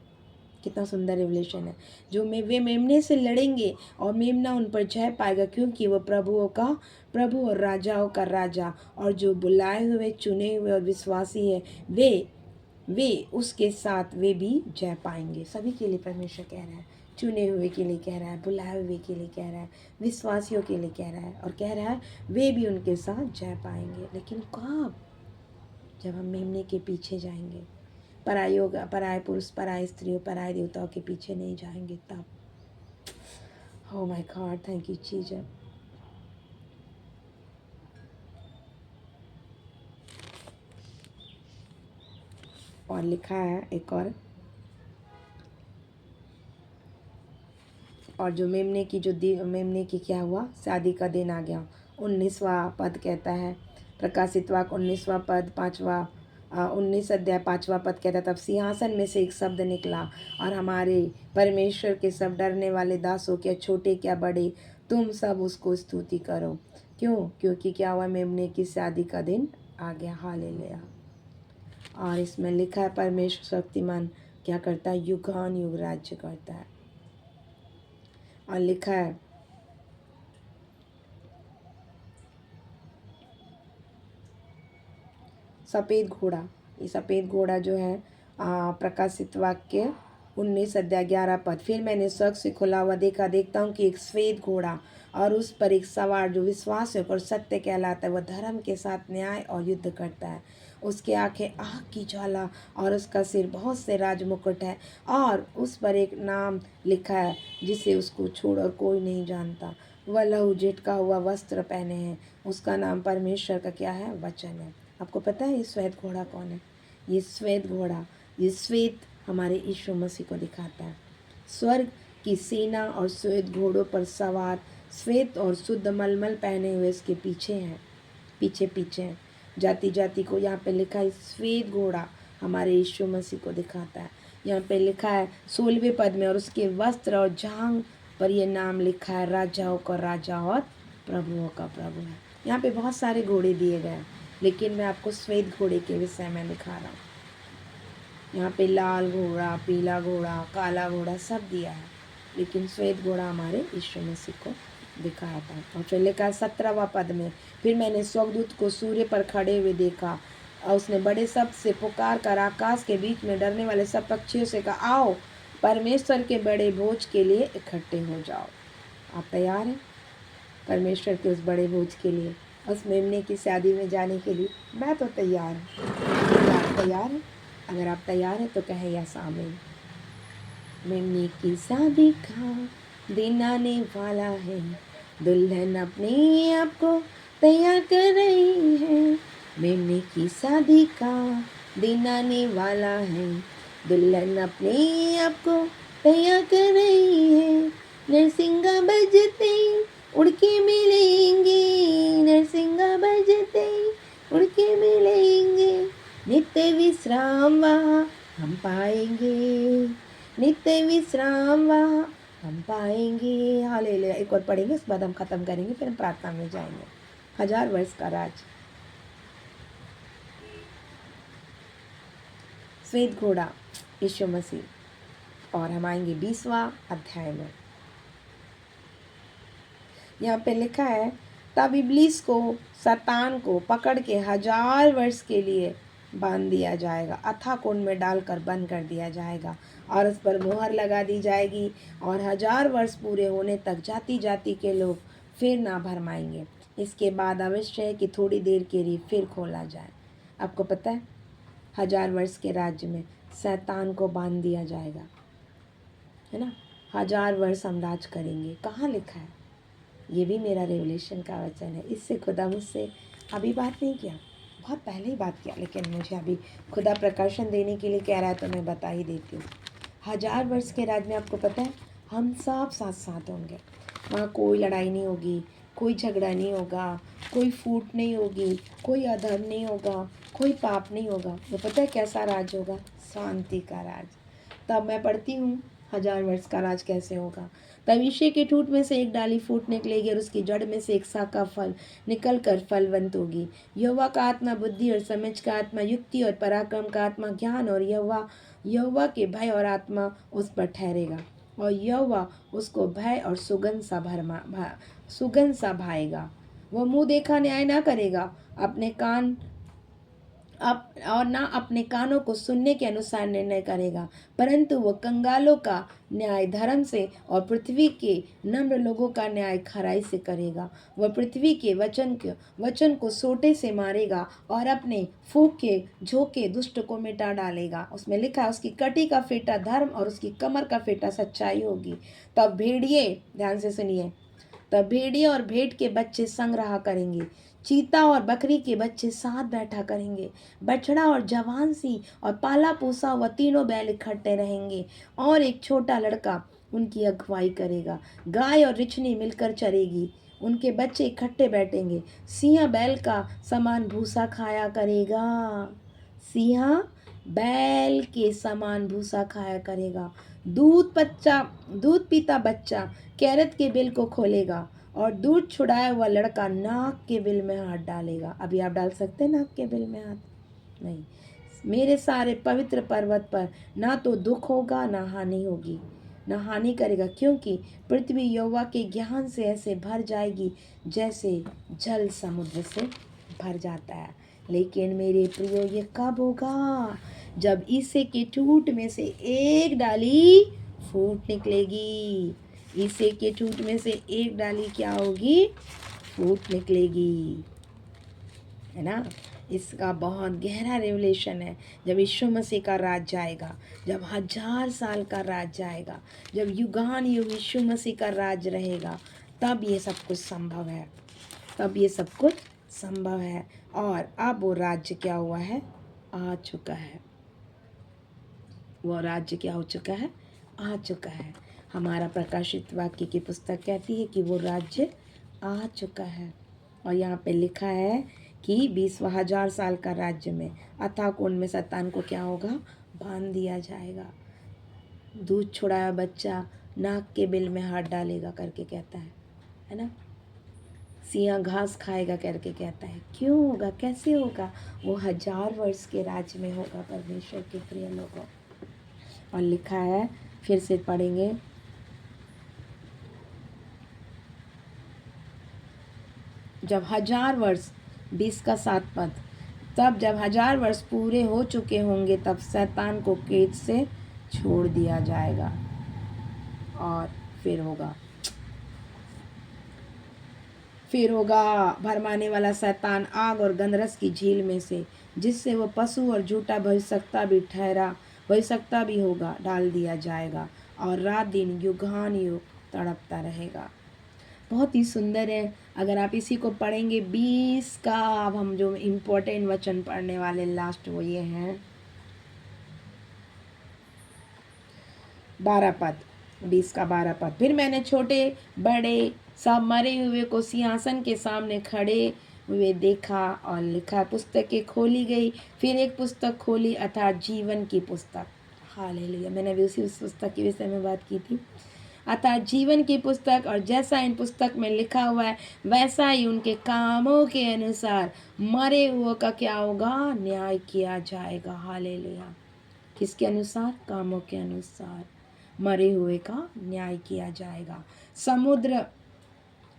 कितना सुंदर रिवलेशन है। जो वे मेमने से लड़ेंगे और मेमना उन पर जय पाएगा, क्योंकि वह प्रभुओं का प्रभु और राजाओं का राजा, और जो बुलाए हुए चुने हुए और विश्वासी है वे उसके साथ वे भी जय पाएंगे। सभी के लिए परमेश्वर कह रहा है, चुने हुए के लिए कह रहा है, बुलाए हुए के लिए कह रहा है, विश्वासियों के लिए कह रहा है, और कह रहा है वे भी उनके साथ जय पाएंगे। लेकिन कब? जब हम मेमने के पीछे जाएंगे, पराये पुरुष, पराये स्त्रियों, पराये देवताओं के पीछे नहीं जाएंगे तब। Oh my God, thank you Jesus. और लिखा है एक और जो मेमने की क्या हुआ, शादी का दिन आ गया। 19वां पद कहता है, प्रकाशित वाक्य 19वां पद 19 अध्याय 5वां पद कहता है, तब सिंहासन में से एक शब्द निकला और हमारे परमेश्वर के सब डरने वाले दासों, क्या छोटे क्या बड़े, तुम सब उसको स्तुति करो। क्यों? क्योंकि क्या हुआ, मेमने की शादी का दिन आ गया। हालेलुया। और इसमें लिखा है, परमेश्वर शक्तिमान क्या करता है, युगान युग राज्य करता है। और लिखा है, सफ़ेद घोड़ा, ये सफ़ेद घोड़ा जो है प्रकाशित वाक्य 19 अध्याय 11 पद, फिर मैंने स्वर्ग से खुला हुआ देखा, देखता हूँ कि एक श्वेत घोड़ा और उस पर एक सवार जो विश्वास और सत्य कहलाता है, वह धर्म के साथ न्याय और युद्ध करता है। उसकी आंखें आग की ज्वाला और उसका सिर बहुत से राजमुकुट है, और उस पर एक नाम लिखा है जिसे उसको छोड़ कोई नहीं जानता। वह लहू झटका हुआ वस्त्र पहने हैं, उसका नाम परमेश्वर का क्या है, वचन है। आपको पता है ये श्वेत घोड़ा कौन है? ये श्वेत घोड़ा, ये श्वेत हमारे यीशु मसीह को दिखाता है। स्वर्ग की सेना और श्वेत घोड़ों पर सवार, श्वेत और शुद्ध मलमल पहने हुए इसके पीछे हैं, पीछे पीछे हैं। जाति जाति को यहाँ पे लिखा है, श्वेत घोड़ा हमारे यीशु मसीह को दिखाता है। यहाँ पे लिखा है 16वें पद में, और उसके वस्त्र और जांघ पर यह नाम लिखा है, राजाओं का राजा और प्रभुओं का प्रभु है। यहाँ पे बहुत सारे घोड़े दिए गए हैं, लेकिन मैं आपको श्वेत घोड़े के विषय में दिखा रहा हूँ। यहाँ पे लाल घोड़ा, पीला घोड़ा, काला घोड़ा सब दिया है, लेकिन श्वेत घोड़ा हमारे यीशु मसीह को दिखाया था। और फिर लिखा 17वां पद में, फिर मैंने स्वर्गदूत को सूर्य पर खड़े हुए देखा, और उसने बड़े शब्द से पुकार कर आकाश के बीच में डरने वाले सब पक्षियों से कहा, आओ परमेश्वर के बड़े भोज के लिए इकट्ठे हो जाओ। आप तैयार हैं परमेश्वर के उस बड़े भोज के लिए, उस मेमने की शादी में जाने के लिए? मैं तो तैयार हूँ। आप तैयार हैं? अगर आप तैयार हैं तो कहें या आमीन। मेमने की शादी का दिन आने वाला है, दुल्हन अपने आप को तैयार कर रही है। मेमने की शादी का दिन आने वाला है, दुल्हन अपने आप को तैयार कर रही है। नरसिंगा बजते उड़ के मिलेंगे, नरसिंगा बजते उड़ के मिलेंगे, नित्य विश्राम वहाँ हम पाएंगे, नित्य विश्राम वहाँ हम पाएंगे। हालेलुया। एक और पढ़ेंगे, उसके बाद हम खत्म करेंगे, फिर हम प्रार्थना में जाएंगे। 1000 वर्ष का राज। श्वेत घोड़ा यीशु मसीह, और हम आएंगे 20वां अध्याय में। यहाँ पे लिखा है, तब इब्लीस को, शैतान को पकड़ के 1000 वर्ष के लिए बांध दिया जाएगा, अथाह कुंड में डालकर बंद कर दिया जाएगा, और उस पर मोहर लगा दी जाएगी, और 1000 वर्ष पूरे होने तक जाति जाति के लोग फिर ना भरमाएंगे। इसके बाद अवश्य है कि थोड़ी देर के लिए फिर खोला जाए। आपको पता है 1000 वर्ष के राज्य में शैतान को बांध दिया जाएगा, है ना। 1000 वर्ष हम राज करेंगे। कहाँ लिखा है? ये भी मेरा रेवलेशन का वचन है। इससे खुदा मुझसे अभी बात नहीं किया, बहुत पहले ही बात किया, लेकिन मुझे अभी खुदा प्रकाशन देने के लिए कह रहा है तो मैं बता ही देती हूँ। 1000 वर्ष के राज में आपको पता है हम सब साथ साथ होंगे। वहाँ कोई लड़ाई नहीं होगी, कोई झगड़ा नहीं होगा, कोई फूट नहीं होगी, कोई अधर्म नहीं होगा, कोई पाप नहीं होगा। वो पता है कैसा राज होगा? शांति का राज। तब मैं पढ़ती हूँ 1000 वर्ष का राज कैसे होगा। तब ईशे के ठूंठ में से एक डाली फूट निकलेगी और उसकी जड़ में से एक शाखा फल निकल कर फलवंत होगी। यहोवा का आत्मा बुद्धि और समझ का आत्मा युक्ति और पराक्रम का आत्मा ज्ञान और यहोवा के भय और आत्मा उस पर ठहरेगा और यहोवा उसको भय और सुगंध सा भाएगा। वह मुंह देखा न्याय ना करेगा, और ना अपने कानों को सुनने के अनुसार निर्णय करेगा, परंतु वह कंगालों का न्याय धर्म से और पृथ्वी के नम्र लोगों का न्याय खराई से करेगा। वह पृथ्वी के वचन को सोटे से मारेगा और अपने फूंक के झोंके दुष्ट को मिटा डालेगा। उसमें लिखा है उसकी कटी का फेटा धर्म और उसकी कमर का फेटा सच्चाई होगी। तब भेड़िए, ध्यान से सुनिए, तब भेड़िए और भेड़ के बच्चे संग रहा करेंगे, चीता और बकरी के बच्चे साथ बैठा करेंगे, बछड़ा और जवान सी और पाला पोसा हुआ तीनों बैल इकट्ठे रहेंगे और एक छोटा लड़का उनकी अगुवाई करेगा। गाय और रिछनी मिलकर चरेगी, उनके बच्चे इकट्ठे बैठेंगे। सिंह बैल का समान भूसा खाया करेगा, सिंह बैल के समान भूसा खाया करेगा। दूध पीता बच्चा कैरत के बिल को खोलेगा और दूध छुड़ाया हुआ लड़का नाक के बिल में हाथ डालेगा। अभी आप डाल सकते हैं नाक के बिल में हाथ? नहीं। मेरे सारे पवित्र पर्वत पर ना तो दुख होगा ना हानि होगी, ना हानि करेगा, क्योंकि पृथ्वी यहोवा के ज्ञान से ऐसे भर जाएगी जैसे जल समुद्र से भर जाता है। लेकिन मेरे प्रियो, ये कब होगा? जब ईसे के ठूंठ में से एक डाली फूट निकलेगी। ईसे के ठूंठ में से एक डाली क्या होगी? फूट निकलेगी, है ना। इसका बहुत गहरा रिवलेशन है। जब यीशु मसीह का राज जाएगा, जब 1000 साल का राज जाएगा, जब युगान युग यीशु मसीह का राज रहेगा, तब ये सब कुछ संभव है, तब ये सब कुछ संभव है। और अब वो राज्य क्या हुआ है? आ चुका है। वो राज्य क्या हो चुका है? आ चुका है। हमारा प्रकाशित वाक्य की पुस्तक कहती है कि वो राज्य आ चुका है। और यहाँ पे लिखा है कि 20,000 साल का राज्य में अथाह कुंड में शैतान को क्या होगा? बांध दिया जाएगा। दूध छुड़ाया बच्चा नाक के बिल में हाथ डालेगा करके कहता है ना। सिंह घास खाएगा करके कहता है। क्यों होगा? कैसे होगा? वो 1000 वर्ष के राज्य में होगा परमेश्वर के प्रिय लोगों। और लिखा है, फिर से पढ़ेंगे, जब 1000 वर्ष 20 का 7 पद, तब जब 1000 वर्ष पूरे हो चुके होंगे तब शैतान को कैद से छोड़ दिया जाएगा। और फिर होगा भरमाने वाला शैतान आग और गंधरस की झील में से, जिससे वो पशु और झूठा भविष्यवक्ता भी होगा, डाल दिया जाएगा और रात दिन युगान युग तड़पता रहेगा। बहुत ही सुंदर है। अगर आप इसी को पढ़ेंगे 20 का, अब हम जो इम्पोर्टेंट वचन पढ़ने वाले लास्ट वो ये हैं 12 पद, 20 का 12 पद। फिर मैंने छोटे बड़े सब मरे हुए को सिंहासन के सामने खड़े हुए देखा और लिखा, पुस्तकें खोली गई। फिर एक पुस्तक खोली अर्थात जीवन की पुस्तक। हालेलुया। मैंने भी उसी उस पुस्तक के विषय में बात की थी, अर्थात जीवन की पुस्तक। और जैसा इन पुस्तक में लिखा हुआ है वैसा ही उनके कामों के अनुसार मरे हुए का क्या होगा? न्याय किया जाएगा। हालेलुया। किसके अनुसार? कामों के अनुसार मरे हुए का न्याय किया जाएगा। समुद्र,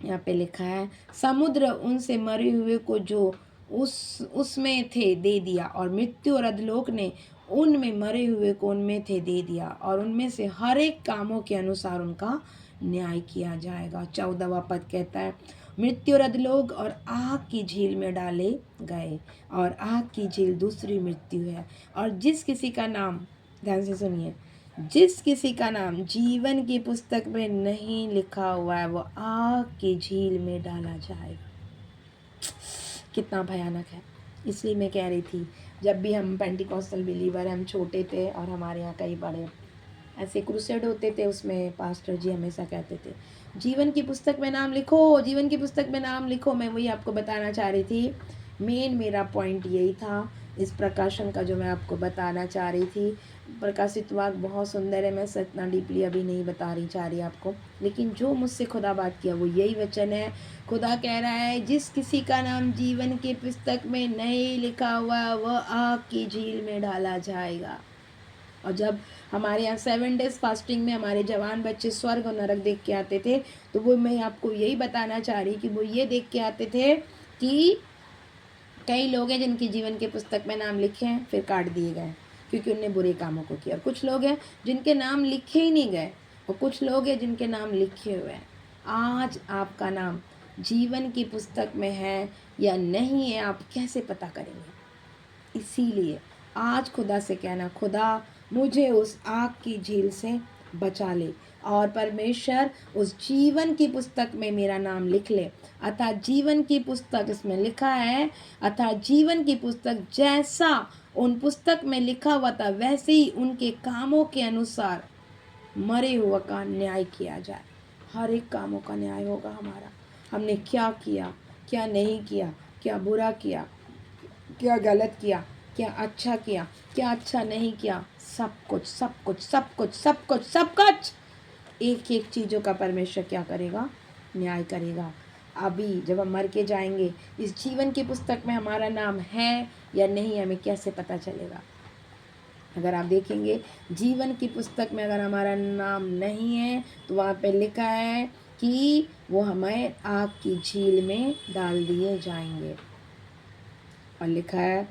यहाँ पे लिखा है, समुद्र उनसे मरे हुए को जो उसमें थे दे दिया, और मृत्यु और अधोलोक ने उनमें मरे हुए को उनमें थे दे दिया, और उनमें से हर एक कामों के अनुसार उनका न्याय किया जाएगा। 14वां पद कहता है, मृत्यु और अधोलोक और आग की झील में डाले गए, और आग की झील दूसरी मृत्यु है। और जिस किसी का नाम, ध्यान से सुनिए, जिस किसी का नाम जीवन की पुस्तक में नहीं लिखा हुआ है वो आग की झील में डाला जाएगा। कितना भयानक है। इसलिए मैं कह रही थी, जब भी हम पेंटिकॉस्टल बिलीवर, हम छोटे थे और हमारे यहाँ कई बड़े ऐसे क्रूसेड होते थे, उसमें पास्टर जी हमेशा कहते थे जीवन की पुस्तक में नाम लिखो, जीवन की पुस्तक में नाम लिखो। मैं वही आपको बताना चाह रही थी, मेरा पॉइंट यही था। इस प्रकाशन का जो मैं आपको बताना चाह रही थी। प्रकाशित वाक्य बहुत सुंदर है, मैं इतना डीपली अभी नहीं बता रही चाह रही आपको, लेकिन जो मुझसे खुदा बात किया वो यही वचन है। खुदा कह रहा है जिस किसी का नाम जीवन की पुस्तक में नहीं लिखा हुआ वह आग की झील में डाला जाएगा। और जब हमारे यहाँ 7 डेज फास्टिंग में हमारे जवान बच्चे स्वर्ग और नरक देख के आते थे, तो वो मैं आपको यही बताना चाह रही कि वो ये देख के आते थे कि कई लोग हैं जिनके जीवन के पुस्तक में नाम लिखे हैं फिर काट दिए गए क्योंकि उनने बुरे कामों को किया, और कुछ लोग हैं जिनके नाम लिखे ही नहीं गए, और कुछ लोग हैं जिनके नाम लिखे हुए हैं। आज आपका नाम जीवन की पुस्तक में है या नहीं है, आप कैसे पता करेंगे? इसीलिए आज खुदा से कहना, खुदा मुझे उस आग की झील से बचा ले, और परमेश्वर उस जीवन की पुस्तक में मेरा नाम लिख ले। अतः जीवन की पुस्तक इसमें लिखा है, अतः जीवन की पुस्तक जैसा उन पुस्तक में लिखा हुआ था वैसे ही उनके कामों के अनुसार मरे हुआ का न्याय किया जाए। हर एक कामों का न्याय होगा हमारा, हमने क्या किया, क्या नहीं किया, क्या बुरा किया, क्या गलत किया, क्या अच्छा किया, क्या अच्छा नहीं किया, सब कुछ सब कुछ सब कुछ सब कुछ सब कुछ, एक एक चीज़ों का परमेश्वर क्या करेगा? न्याय करेगा। अभी जब हम मर के जाएंगे, इस जीवन की पुस्तक में हमारा नाम है या नहीं, हमें कैसे पता चलेगा? अगर आप देखेंगे जीवन की पुस्तक में अगर हमारा नाम नहीं है तो वहाँ पे लिखा है कि वो हमें आग की झील में डाल दिए जाएंगे। और लिखा है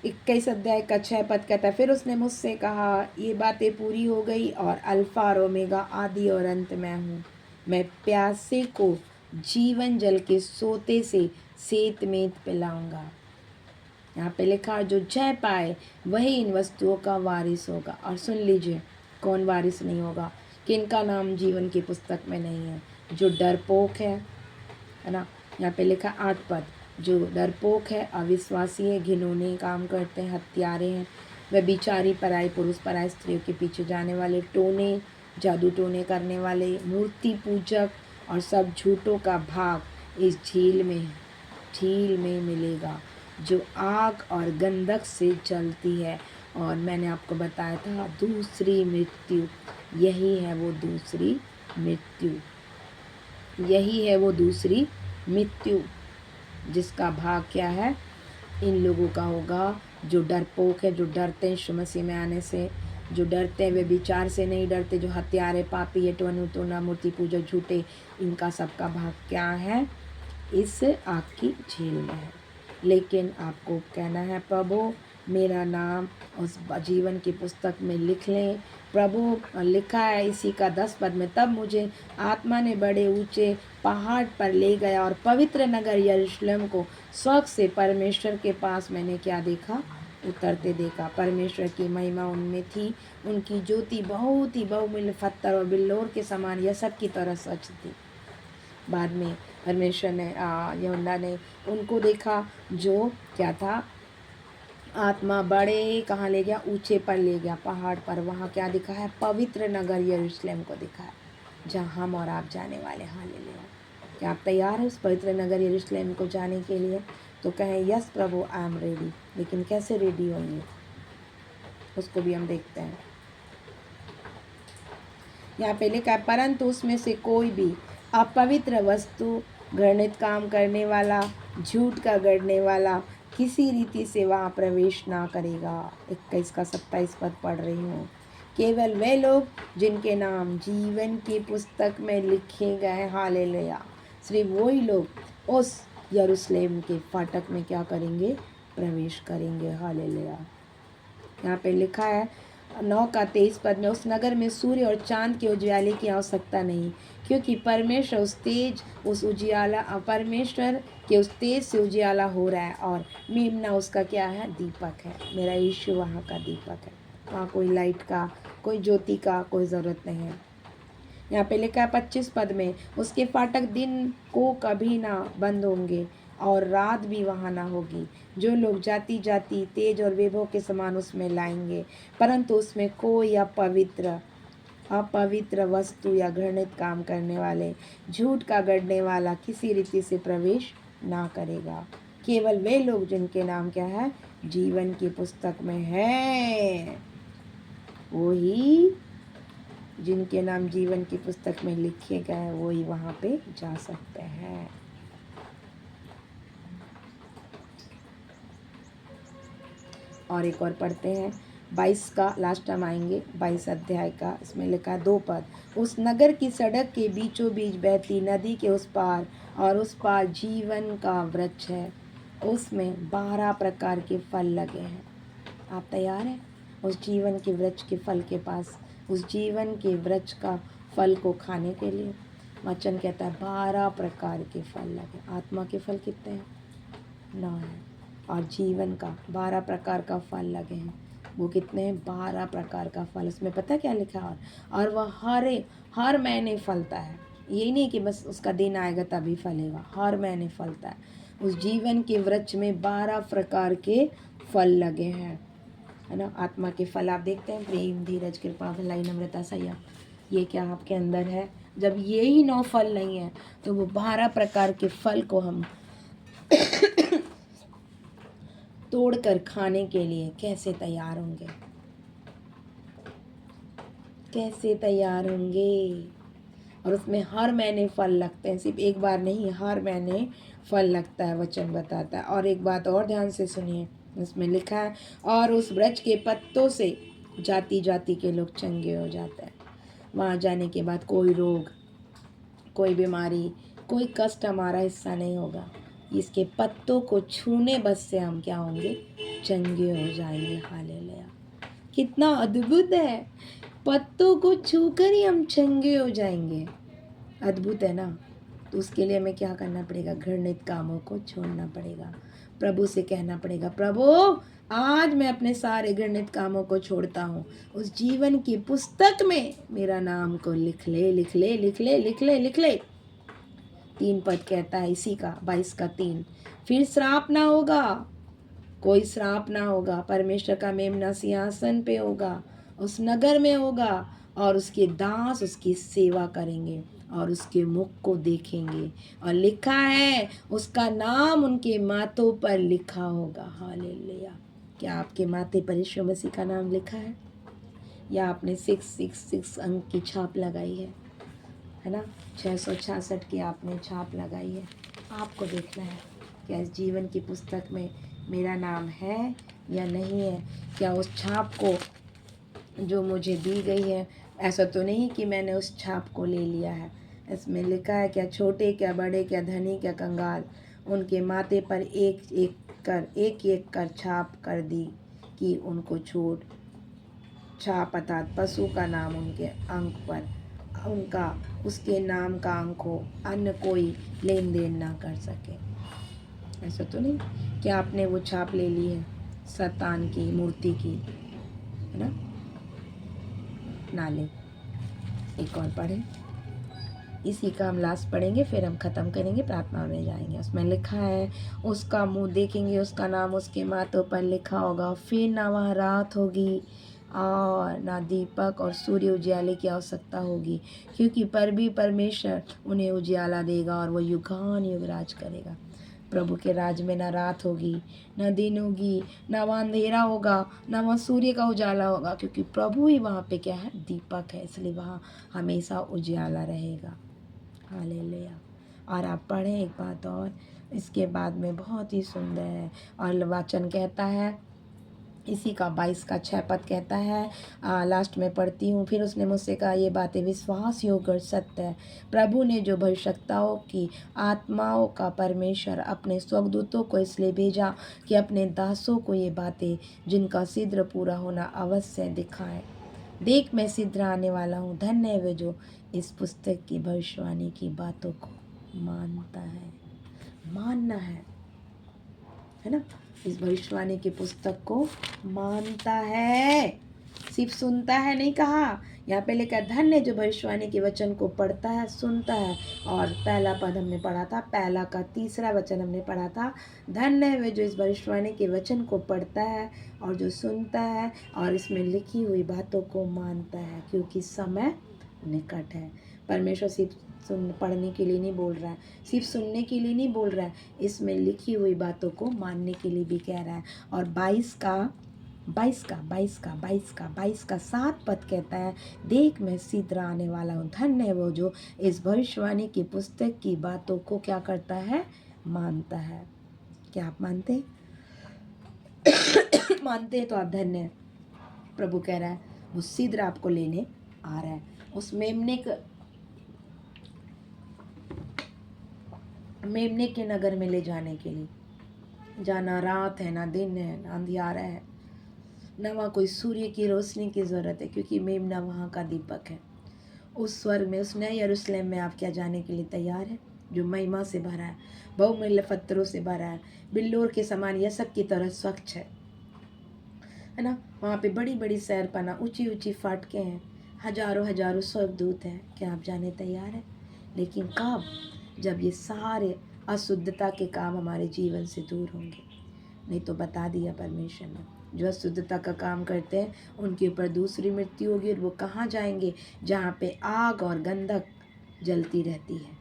21 अध्याय का 6 पद कहता है, फिर उसने मुझसे कहा ये बातें पूरी हो गई और अल्फा और ओमेगा आदि और अंत मैं हूँ। मैं प्यासे को जीवन जल के सोते से सेत में पिलाऊंगा। यहाँ पे लिखा जो जय पाए वही इन वस्तुओं का वारिस होगा। और सुन लीजिए कौन वारिस नहीं होगा, किनका नाम जीवन की पुस्तक में नहीं है? जो डरपोक है ना। यहाँ पे लिखा 8 पद, जो डरपोक है, अविश्वासी है, घिनौने काम करते हैं, हत्यारे हैं, वह बिचारी पराई पुरुष पराई स्त्रियों के पीछे जाने वाले, टोने जादू टोने करने वाले, मूर्ति पूजक और सब झूठों का भाग इस झील में मिलेगा जो आग और गंधक से जलती है। और मैंने आपको बताया था दूसरी मृत्यु, यही है वो दूसरी मृत्यु, यही है वो दूसरी मृत्यु जिसका भाग क्या है? इन लोगों का होगा जो डरपोक है, जो डरते हैं यीशु मसीह में आने से, जो डरते हैं वे विचार से नहीं डरते, जो हत्यारे पापी है, टोना मूर्ति पूजक झूठे, इनका सबका भाग क्या है? इस आग की झील में है। लेकिन आपको कहना है प्रभु मेरा नाम उस जीवन की पुस्तक में लिख लें। प्रभु लिखा है इसी का 10 पद में, तब मुझे आत्मा ने बड़े ऊंचे पहाड़ पर ले गया और पवित्र नगर यरूशलेम को स्वर्ग से परमेश्वर के पास मैंने क्या देखा? उतरते देखा। परमेश्वर की महिमा उनमें थी, उनकी ज्योति बहुत ही बहुमूल्य पत्थर और बिल्लोर के समान यह सब की तरह सच थी। बाद में परमेश्वर ने यूहन्ना ने उनको देखा जो क्या था? आत्मा बड़े कहाँ ले गया? ऊंचे पर ले गया, पहाड़ पर। वहाँ क्या दिखा है? पवित्र नगर यरूशलेम को दिखा है, जहाँ हम और आप जाने वाले। हालेलुया। क्या आप तैयार हैं उस पवित्र नगर यरूशलेम को जाने के लिए? तो कहें yes Prabhu I am ready. लेकिन कैसे रेडी होंगे उसको भी हम देखते हैं। यहाँ पे लिखा है परंतु उसमें से कोई भी अपवित्र वस्तु, घृणित काम करने वाला, झूठ का गढ़ने वाला किसी रीति से वहाँ प्रवेश ना करेगा। 21 का 27 पद पढ़ रही हूँ। केवल वे लोग जिनके नाम जीवन की पुस्तक में लिखे गए, हालेलुया, सिर्फ वही लोग उस यरूशलेम के फाटक में क्या करेंगे? प्रवेश करेंगे। हालेलुया। यहाँ पे लिखा है 9 का 23 पद में, उस नगर में सूर्य और चांद के उजियाले की आवश्यकता नहीं, क्योंकि परमेश्वर परमेश्वर के उस तेज से उजियाला हो रहा है, और मेमना उसका क्या है? दीपक है। मेरा यीशु वहाँ का दीपक है। वहाँ कोई लाइट का, कोई ज्योति का कोई ज़रूरत नहीं है। यहाँ पे लिखा है 25 पद में, उसके फाटक दिन को कभी ना बंद होंगे और रात भी वहाँ ना होगी। जो लोग जाति जाति तेज और वैभव के समान उसमें लाएंगे, परंतु उसमें कोई अपवित्र अपवित्र वस्तु या घृणित काम करने वाले, झूठ का गढ़ने वाला किसी रीति से प्रवेश ना करेगा। केवल वे लोग जिनके नाम क्या है, जीवन की पुस्तक में है, वो ही जिनके नाम जीवन की पुस्तक में लिखे गए वो ही वहां पे जा सकते हैं। और एक और पढ़ते हैं 22 का, लास्ट टाइम आएंगे 22 अध्याय का। इसमें लिखा है 2 पद, उस नगर की सड़क के बीचों बीच बहती नदी के उस पार और उस पार जीवन का वृक्ष है, उसमें 12 प्रकार के फल लगे हैं। आप तैयार हैं उस जीवन के वृक्ष के फल के पास, उस जीवन के वृक्ष का फल को खाने के लिए? वचन कहता है 12 प्रकार के फल लगे। आत्मा के फल कितने हैं? 9 हैं। और जीवन का 12 प्रकार का फल लगे हैं। वो कितने हैं? 12 प्रकार का फल। उसमें पता क्या लिखा है? और वह हर महीने फलता है। यही नहीं कि बस उसका दिन आएगा तभी फलेगा, हर महीने फलता है। उस जीवन के वृक्ष में 12 प्रकार के फल लगे हैं, है ना। आत्मा के फल आप देखते हैं, प्रेम, धीरज, कृपा, भलाई, नम्रता, संयम। ये क्या आपके अंदर है? जब ये ही 9 फल नहीं है तो वो 12 प्रकार के फल को हम तोड़कर खाने के लिए कैसे तैयार होंगे? कैसे तैयार होंगे? और उसमें हर महीने फल लगते हैं, सिर्फ एक बार नहीं, हर महीने फल लगता है, वचन बताता है। और एक बात और ध्यान से सुनिए, इसमें लिखा है और उस वृक्ष के पत्तों से जाति जाति के लोग चंगे हो जाते हैं। वहाँ जाने के बाद कोई रोग, कोई बीमारी, कोई कष्ट हमारा हिस्सा नहीं होगा। इसके पत्तों को छूने बस से हम क्या होंगे? चंगे हो जाएंगे। हालेलुया! कितना अद्भुत है, पत्तों को छूकर ही हम चंगे हो जाएंगे। अद्भुत है ना। तो उसके लिए हमें क्या करना पड़ेगा? घृणित कामों को छोड़ना पड़ेगा। प्रभु से कहना पड़ेगा, प्रभु आज मैं अपने सारे घृणित कामों को छोड़ता हूँ, उस जीवन की पुस्तक में मेरा नाम को लिख ले, लिख ले, लिख ले, लिख ले, लिख ले। 3 पद कहता है इसी का, 22 का 3, फिर श्राप ना होगा, कोई श्राप ना होगा। परमेश्वर का मेमना सिंहासन पे होगा, उस नगर में होगा, और उसके दास उसकी सेवा करेंगे और उसके मुख को देखेंगे। और लिखा है उसका नाम उनके माथों पर लिखा होगा। हालेलुया! क्या आपके माथे पर यीशु मसीह का नाम लिखा है? या आपने 666 अंक की छाप लगाई है ना? 666 की आपने छाप लगाई है। आपको देखना है क्या इस जीवन की पुस्तक में मेरा नाम है या नहीं है। क्या उस छाप को जो मुझे दी गई है, ऐसा तो नहीं कि मैंने उस छाप को ले लिया है। इसमें लिखा है क्या छोटे क्या बड़े, क्या धनी क्या कंगाल, उनके माथे पर एक एक कर छाप कर दी कि उनको छूट। छाप अर्थात पशु का नाम उनके अंक पर, उनका उसके नाम का अंक हो, अन्य कोई लेन देन ना कर सके। ऐसा तो नहीं क्या आपने वो छाप ले ली है शैतान की मूर्ति की, है ना? ना ले। एक और पढ़ें, इसी का हम लास्ट पढ़ेंगे, फिर हम ख़त्म करेंगे, प्रार्थना में जाएंगे। उसमें लिखा है उसका मुंह देखेंगे, उसका नाम उसके माथों पर लिखा होगा, फिर ना वहाँ रात होगी और ना दीपक और सूर्य उजियाले की आवश्यकता होगी, क्योंकि परमेश्वर उन्हें उजियाला देगा और वो युगान युग राज करेगा। प्रभु के राज में ना रात होगी, ना दिन होगी, ना वहाँ अंधेरा होगा, ना वहाँ सूर्य का उजाला होगा, क्योंकि प्रभु ही वहाँ पे क्या है? दीपक है, इसलिए वहाँ हमेशा उजियाला रहेगा। हालेलुया! और आप पढ़ें एक बात और, इसके बाद में बहुत ही सुंदर है। और वचन कहता है इसी का 22 का 6 पद कहता है, लास्ट में पढ़ती हूँ, फिर उसने मुझसे कहा ये बातें विश्वास योग्य और सत्य है। प्रभु ने जो भविष्यवक्ताओं की आत्माओं का परमेश्वर अपने स्वर्गदूतों को इसलिए भेजा कि अपने दासों को ये बातें जिनका शीघ्र पूरा होना अवश्य दिखाएं। देख मैं शीघ्र आने वाला हूँ, धन्य है वे जो इस पुस्तक की भविष्यवाणी की बातों को मानता है। मानना है ना? इस भविष्यवाणी की पुस्तक को मानता है, सिर्फ सुनता है नहीं कहा यहाँ पे लिखा धन्य जो भविष्यवाणी के वचन को पढ़ता है, सुनता है। और पहला पद हमने पढ़ा था, पहला का तीसरा वचन हमने पढ़ा था, धन्य है वे जो इस भविष्यवाणी के वचन को पढ़ता है और जो सुनता है और इसमें लिखी हुई बातों को मानता है, क्योंकि समय निकट है। परमेश्वर सिर्फ पढ़ने के लिए नहीं बोल रहा है, सिर्फ सुनने के लिए नहीं बोल रहा है, इसमें लिखी हुई बातों को मानने के लिए भी कह रहा है। और 22 का 7 पद कहता है, देख मैं शीघ्र आने वाला हूँ, धन्य है वो जो इस भविष्यवाणी की पुस्तक की बातों को क्या करता है, मानता है। क्या आप मानते हैं? मानते हैं तो आप धन्य हैं। प्रभु कह रहा है वो शीघ्र आपको लेने आ रहा है। उस मेमने के नगर में ले जाने के लिए, जहाँ ना रात है, ना दिन है, ना अंधियारा है, ना वहाँ कोई सूर्य की रोशनी की ज़रूरत है, क्योंकि मेमना वहाँ का दीपक है। उस स्वर्ग में, उस नए यरूशलेम में आप क्या जाने के लिए तैयार है, जो महिमा से भरा है, बहुमूल्य पत्थरों से भरा है, बिल्लोर के समान यसक की तरह स्वच्छ है ना। वहाँ पे बड़ी बड़ी सैरपना, ऊंची ऊंची फाटकें हैं, हजारों हजारों स्वर्गदूत हैं। क्या आप जाने तैयार हैं? लेकिन कब? जब ये सारे अशुद्धता के काम हमारे जीवन से दूर होंगे। नहीं तो बता दिया परमेश्वर ने, जो अशुद्धता का काम करते हैं उनके ऊपर दूसरी मृत्यु होगी। और वो कहाँ जाएंगे? जहाँ पे आग और गंधक जलती रहती है,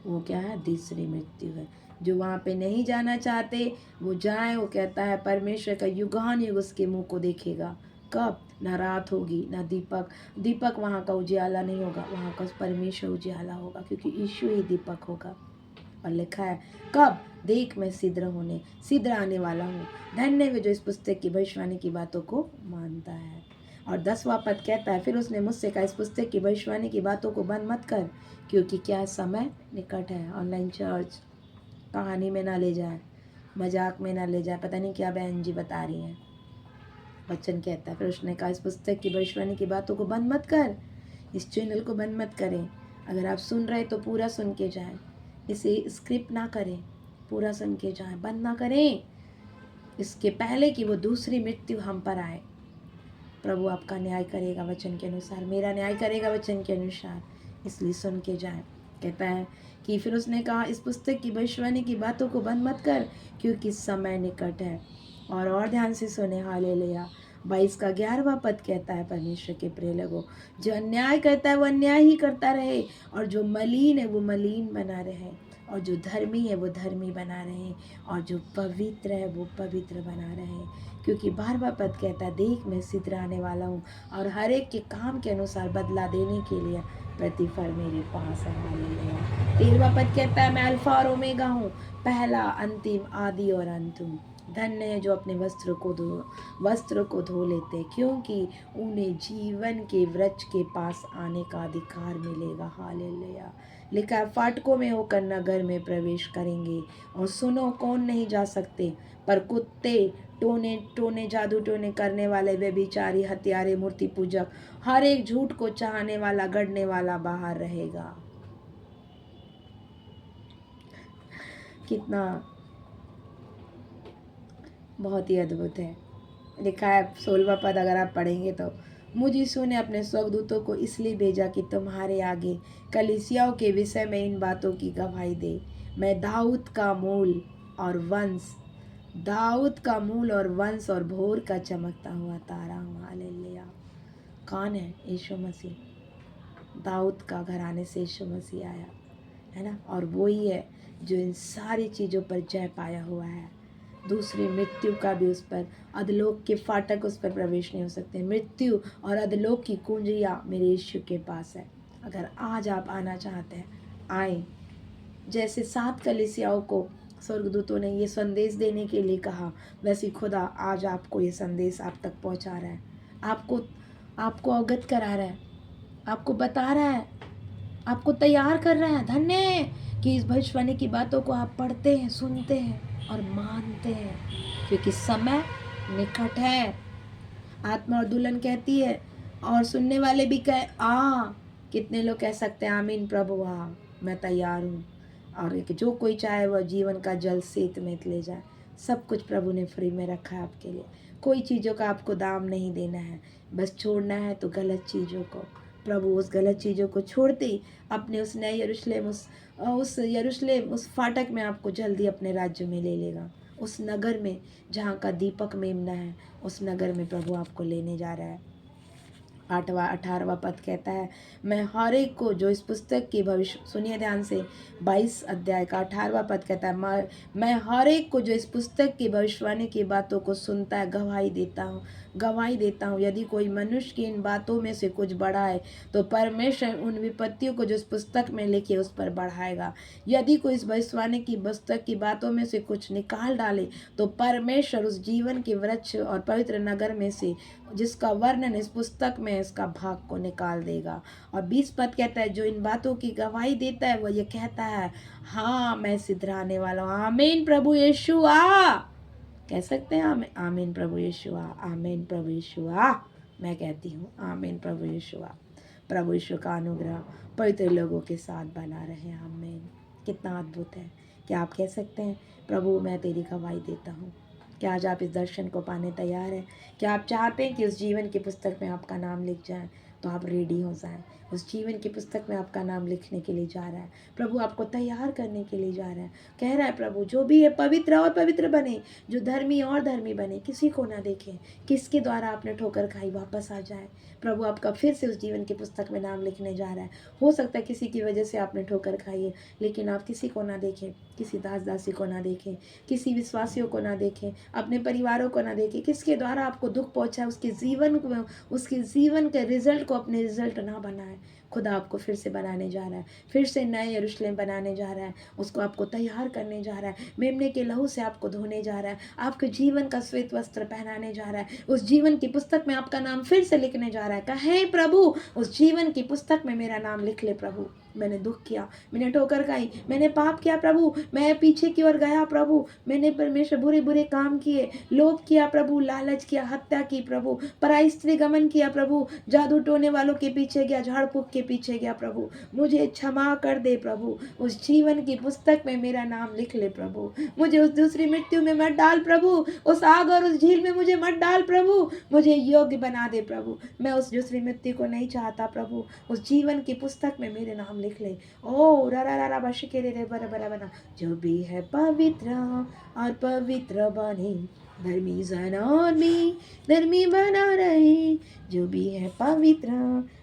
वो क्या है? तीसरी मृत्यु है। जो वहाँ पे नहीं जाना चाहते वो जाए। वो कहता है परमेश्वर का युगान युग उसके मुंह को देखेगा। कब? ना रात होगी, ना दीपक वहाँ का उजियाला नहीं होगा, वहाँ का परमेश्वर उजियाला होगा, क्योंकि यीशु ही दीपक होगा। और लिखा है कब? देख मैं शीघ्र आने वाला हूँ, धन्य वे जो इस पुस्तक की भविष्यवाणी की बातों को मानता है। और 10वां पद कहता है, फिर उसने मुझसे कहा, इस पुस्तक की भविष्यवाणी की बातों को बंद मत कर, क्योंकि क्या समय निकट है। ऑनलाइन चर्च कहानी में ना ले जाए, मजाक में ना ले जाए, पता नहीं क्या बहन जी बता रही हैं। वचन कहता है, फिर उसने कहा, इस पुस्तक की भविष्यवाणी की बातों को बंद मत कर, इस चैनल को बंद मत करें। अगर आप सुन रहे तो पूरा सुन के जाएं, इसे स्क्रिप्ट ना करें, पूरा सुन के जाएं, बंद ना करें, इसके पहले कि वो दूसरी मृत्यु हम पर आए। प्रभु आपका न्याय करेगा वचन के अनुसार, मेरा न्याय करेगा वचन के अनुसार, इसलिए सुन के जाएं। कहता है कि फिर उसने कहा, इस पुस्तक की भविष्यवाणी की बातों को बंद मत कर, क्योंकि समय निकट है। और ध्यान से सुने, हालेलुया। 22 का 11वां पद कहता है, परमेश्वर के प्रिय लोगों, जो अन्याय करता है वो अन्याय ही करता रहे, और जो मलिन है वो मलिन बना रहे, और जो धर्मी है वो धर्मी बना रहे, और जो पवित्र है वो पवित्र बना रहे। क्योंकि 12वां पद कहता है, देख मैं शीघ्र आने वाला हूँ, और हर एक के काम के अनुसार बदला देने के लिए प्रतिफल मेरे पास है। हालेलुया। 13वां पद कहता है, मैं अल्फा और ओमेगा हूँ, पहला अंतिम, आदि और अंत हूँ। धन्य है जो अपने वस्त्र को धो लेते, क्योंकि उन्हें जीवन के वृक्ष के पास आने का अधिकार मिलेगा। हालेलुया। लिखा है, फाटकों में होकर नगर में प्रवेश करेंगे, और सुनो कौन नहीं जा सकते, पर कुत्ते, टोने जादू टोने करने वाले, व्यभिचारी, हत्यारे, मूर्ति पूजक, हर एक झूठ को चाहने वाला, गढ़ने वाला बाहर रहेगा। कितना बहुत ही अद्भुत है। लिखा है 16वां पद, अगर आप पढ़ेंगे तो, मुझ यीशु ने अपने स्वर्गदूतों को इसलिए भेजा कि तुम्हारे आगे कलीसियाओं के विषय में इन बातों की गवाही दे। मैं दाऊद का मूल और वंश और भोर का चमकता हुआ तारा हूँ। हालेलुया। कौन है? यीशु मसीह। दाऊद का घराने से यीशु मसीह आया है ना, और वो ही है जो इन सारी चीज़ों पर जय पाया हुआ है। दूसरी मृत्यु का भी उस पर, अधलोक के फाटक उस पर प्रवेश नहीं हो सकते। मृत्यु और अधलोक की कुंजियाँ मेरे यीशु के पास है। अगर आज आप आना चाहते हैं, आए। जैसे 7 कलीसियाओं को स्वर्गदूतों ने ये संदेश देने के लिए कहा, वैसे खुदा आज आपको ये संदेश आप तक पहुंचा रहा है, आपको अवगत करा रहा है, आपको बता रहा है, आपको तैयार कर रहा है। धन्य है कि इस भविष्यवाणी की बातों को आप पढ़ते हैं, सुनते हैं और मानते हैं, क्योंकि समय निकट है। आत्मा और दुल्हन कहती है, और सुनने वाले भी कहे आ। कितने लोग कह सकते हैं आमीन प्रभु, आ मैं तैयार हूँ। और जो कोई चाहे वह जीवन का जल सेत में ले जाए, सब कुछ प्रभु ने फ्री में रखा है आपके लिए। कोई चीज़ों का आपको दाम नहीं देना है, बस छोड़ना है तो गलत चीज़ों को। प्रभु उस गलत चीज़ों को छोड़ते ही अपने उस नए यरूशलेम, उस यरूशलेम, उस फाटक में आपको जल्दी अपने राज्य में ले लेगा। उस नगर में जहाँ का दीपक मेमना है, उस नगर में प्रभु आपको लेने जा रहा है। 18वां पद कहता है, मैं हर एक को जो इस पुस्तक की भविष्य, सुनिए ध्यान से, 22 अध्याय का 18वां पद कहता है, मैं हर एक को जो इस पुस्तक की भविष्यवाणी की बातों को सुनता है गवाही देता हूँ। यदि कोई मनुष्य की इन बातों में से कुछ बढ़ाए तो परमेश्वर उन विपत्तियों को जो इस पुस्तक में लिखी उस पर बढ़ाएगा। यदि कोई इस भविष्यवाणी की पुस्तक की बातों में से कुछ निकाल डाले तो परमेश्वर उस जीवन के वृक्ष और पवित्र नगर में से जिसका वर्णन इस पुस्तक में इसका भाग को निकाल देगा। और 20 पद कहता है, जो इन बातों की गवाही देता है वो ये कहता है, हाँ मैं सिद्धराने वाला हूँ। आमीन प्रभु यीशु आ, कह सकते हैं आमीन, आमीन प्रभु यीशु आ, आमीन प्रभु यीशु आ। मैं कहती हूँ आमीन प्रभु यीशु आ। प्रभु यीशु का अनुग्रह पवित्र लोगों के साथ बना रहे। आमीन। कितना अद्भुत है। क्या आप कह सकते हैं, प्रभु मैं तेरी गवाही देता हूँ? क्या आज आप इस दर्शन को पाने तैयार हैं? क्या आप चाहते हैं कि उस जीवन की पुस्तक में आपका नाम लिख जाए? तो आप रेडी हो जाएं। उस जीवन की पुस्तक में आपका नाम लिखने के लिए जा रहा है प्रभु, आपको तैयार करने के लिए जा रहा है। कह रहा है प्रभु, जो भी है पवित्र और पवित्र बने, जो धर्मी और धर्मी बने, किसी को ना देखें किसके द्वारा आपने ठोकर खाई, वापस आ जाए। प्रभु आपका फिर से उस जीवन की पुस्तक में नाम लिखने जा रहा है। हो सकता है किसी की वजह से आपने ठोकर खाई है, लेकिन आप किसी को ना देखें, किसी दास दासी को ना देखें, किसी विश्वासियों को ना देखें, अपने परिवारों को ना देखें। किसके द्वारा आपको दुख पहुंचा है उसके जीवन के रिजल्ट को अपने रिजल्ट ना बनाए। खुदा आपको फिर से बनाने जा रहा है, फिर से नए यरूशलेम बनाने जा रहा है, उसको आपको तैयार करने जा रहा है, मेमने के लहू से आपको धोने जा रहा है, आपके जीवन का श्वेत वस्त्र पहनाने जा रहा है, उस जीवन की पुस्तक में आपका नाम फिर से लिखने जा रहा है। कहे प्रभु, उस जीवन की पुस्तक में मेरा नाम लिख ले प्रभु। मैंने दुख किया, मैंने ठोकर खाई, मैंने पाप किया प्रभु, मैं पीछे की ओर गया प्रभु, मैंने परमेश्वर बुरे बुरे काम किए, लोभ किया प्रभु, लालच किया, हत्या की प्रभु, पराई स्त्री गमन किया प्रभु, जादू टोने वालों के पीछे गया, झाड़ फूक के पीछे गया प्रभु, मुझे क्षमा कर दे प्रभु। उस जीवन की पुस्तक में मेरा नाम लिख ले प्रभु। मुझे उस दूसरी मृत्यु में मत डाल प्रभु, उस आग और उस झील में मुझे मत डाल प्रभु, मुझे योग्य बना दे प्रभु। मैं उस दूसरी मृत्यु को नहीं चाहता प्रभु, उस जीवन की पुस्तक में मेरे नाम लिख ले। ओ रा रा रा बशके रे बरा बरा बना, जो भी है पवित्र और पवित्र बने, धर्मी जन और भी धर्मी बना रहे। जो भी है पवित्र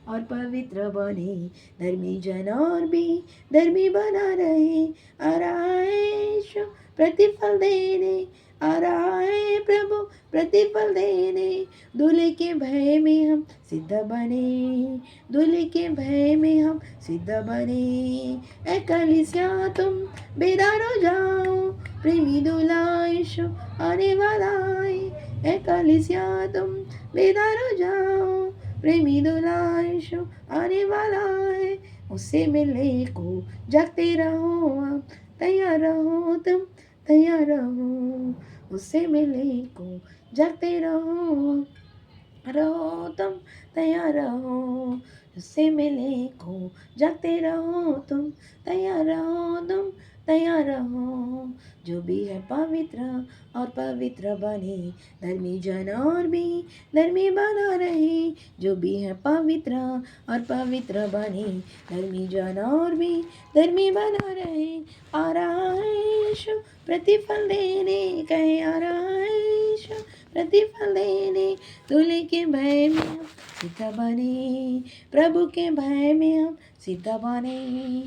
और पवित्र बने, धर्मी जन और भी धर्मी बना रहे। आ रहा है यीशु प्रतिफल देने, आ रहा है प्रभु प्रतिफल देने। दूल्हे के भय में हम सिद्ध बने, दूल्हे के भय में हम सिद्ध बने। ऐ कलीसिया तुम बेदार हो जाओ, प्रेमी दूल्हा यीशु आने वाला है। ऐ कलीसिया तुम बेदार हो जाओ, प्रेमी दूल्हा यीशु आने वाला है। उससे मिलने को जागते रहो, आप तैयार रहो, तुम तैयार रहो। उससे मिलने को जागते रहो, तुम तैयार रहो। उससे मिलने को जागते रहो, तुम तैयार रहो, तुम तैयार रहो। जो भी है पवित्र और पवित्र बने, धर्मी जन और भी धर्मी बना रहे। जो भी है पवित्र और पवित्र बने, धर्मी जन और भी धर्मी बना रहे। आ रहा है यीशु प्रतिफल देने, कहे आ रहा है यीशु प्रतिफल देने। दूल्हे के भय में हम सिद्ध बने, प्रभु के भय में हम सिद्ध बने।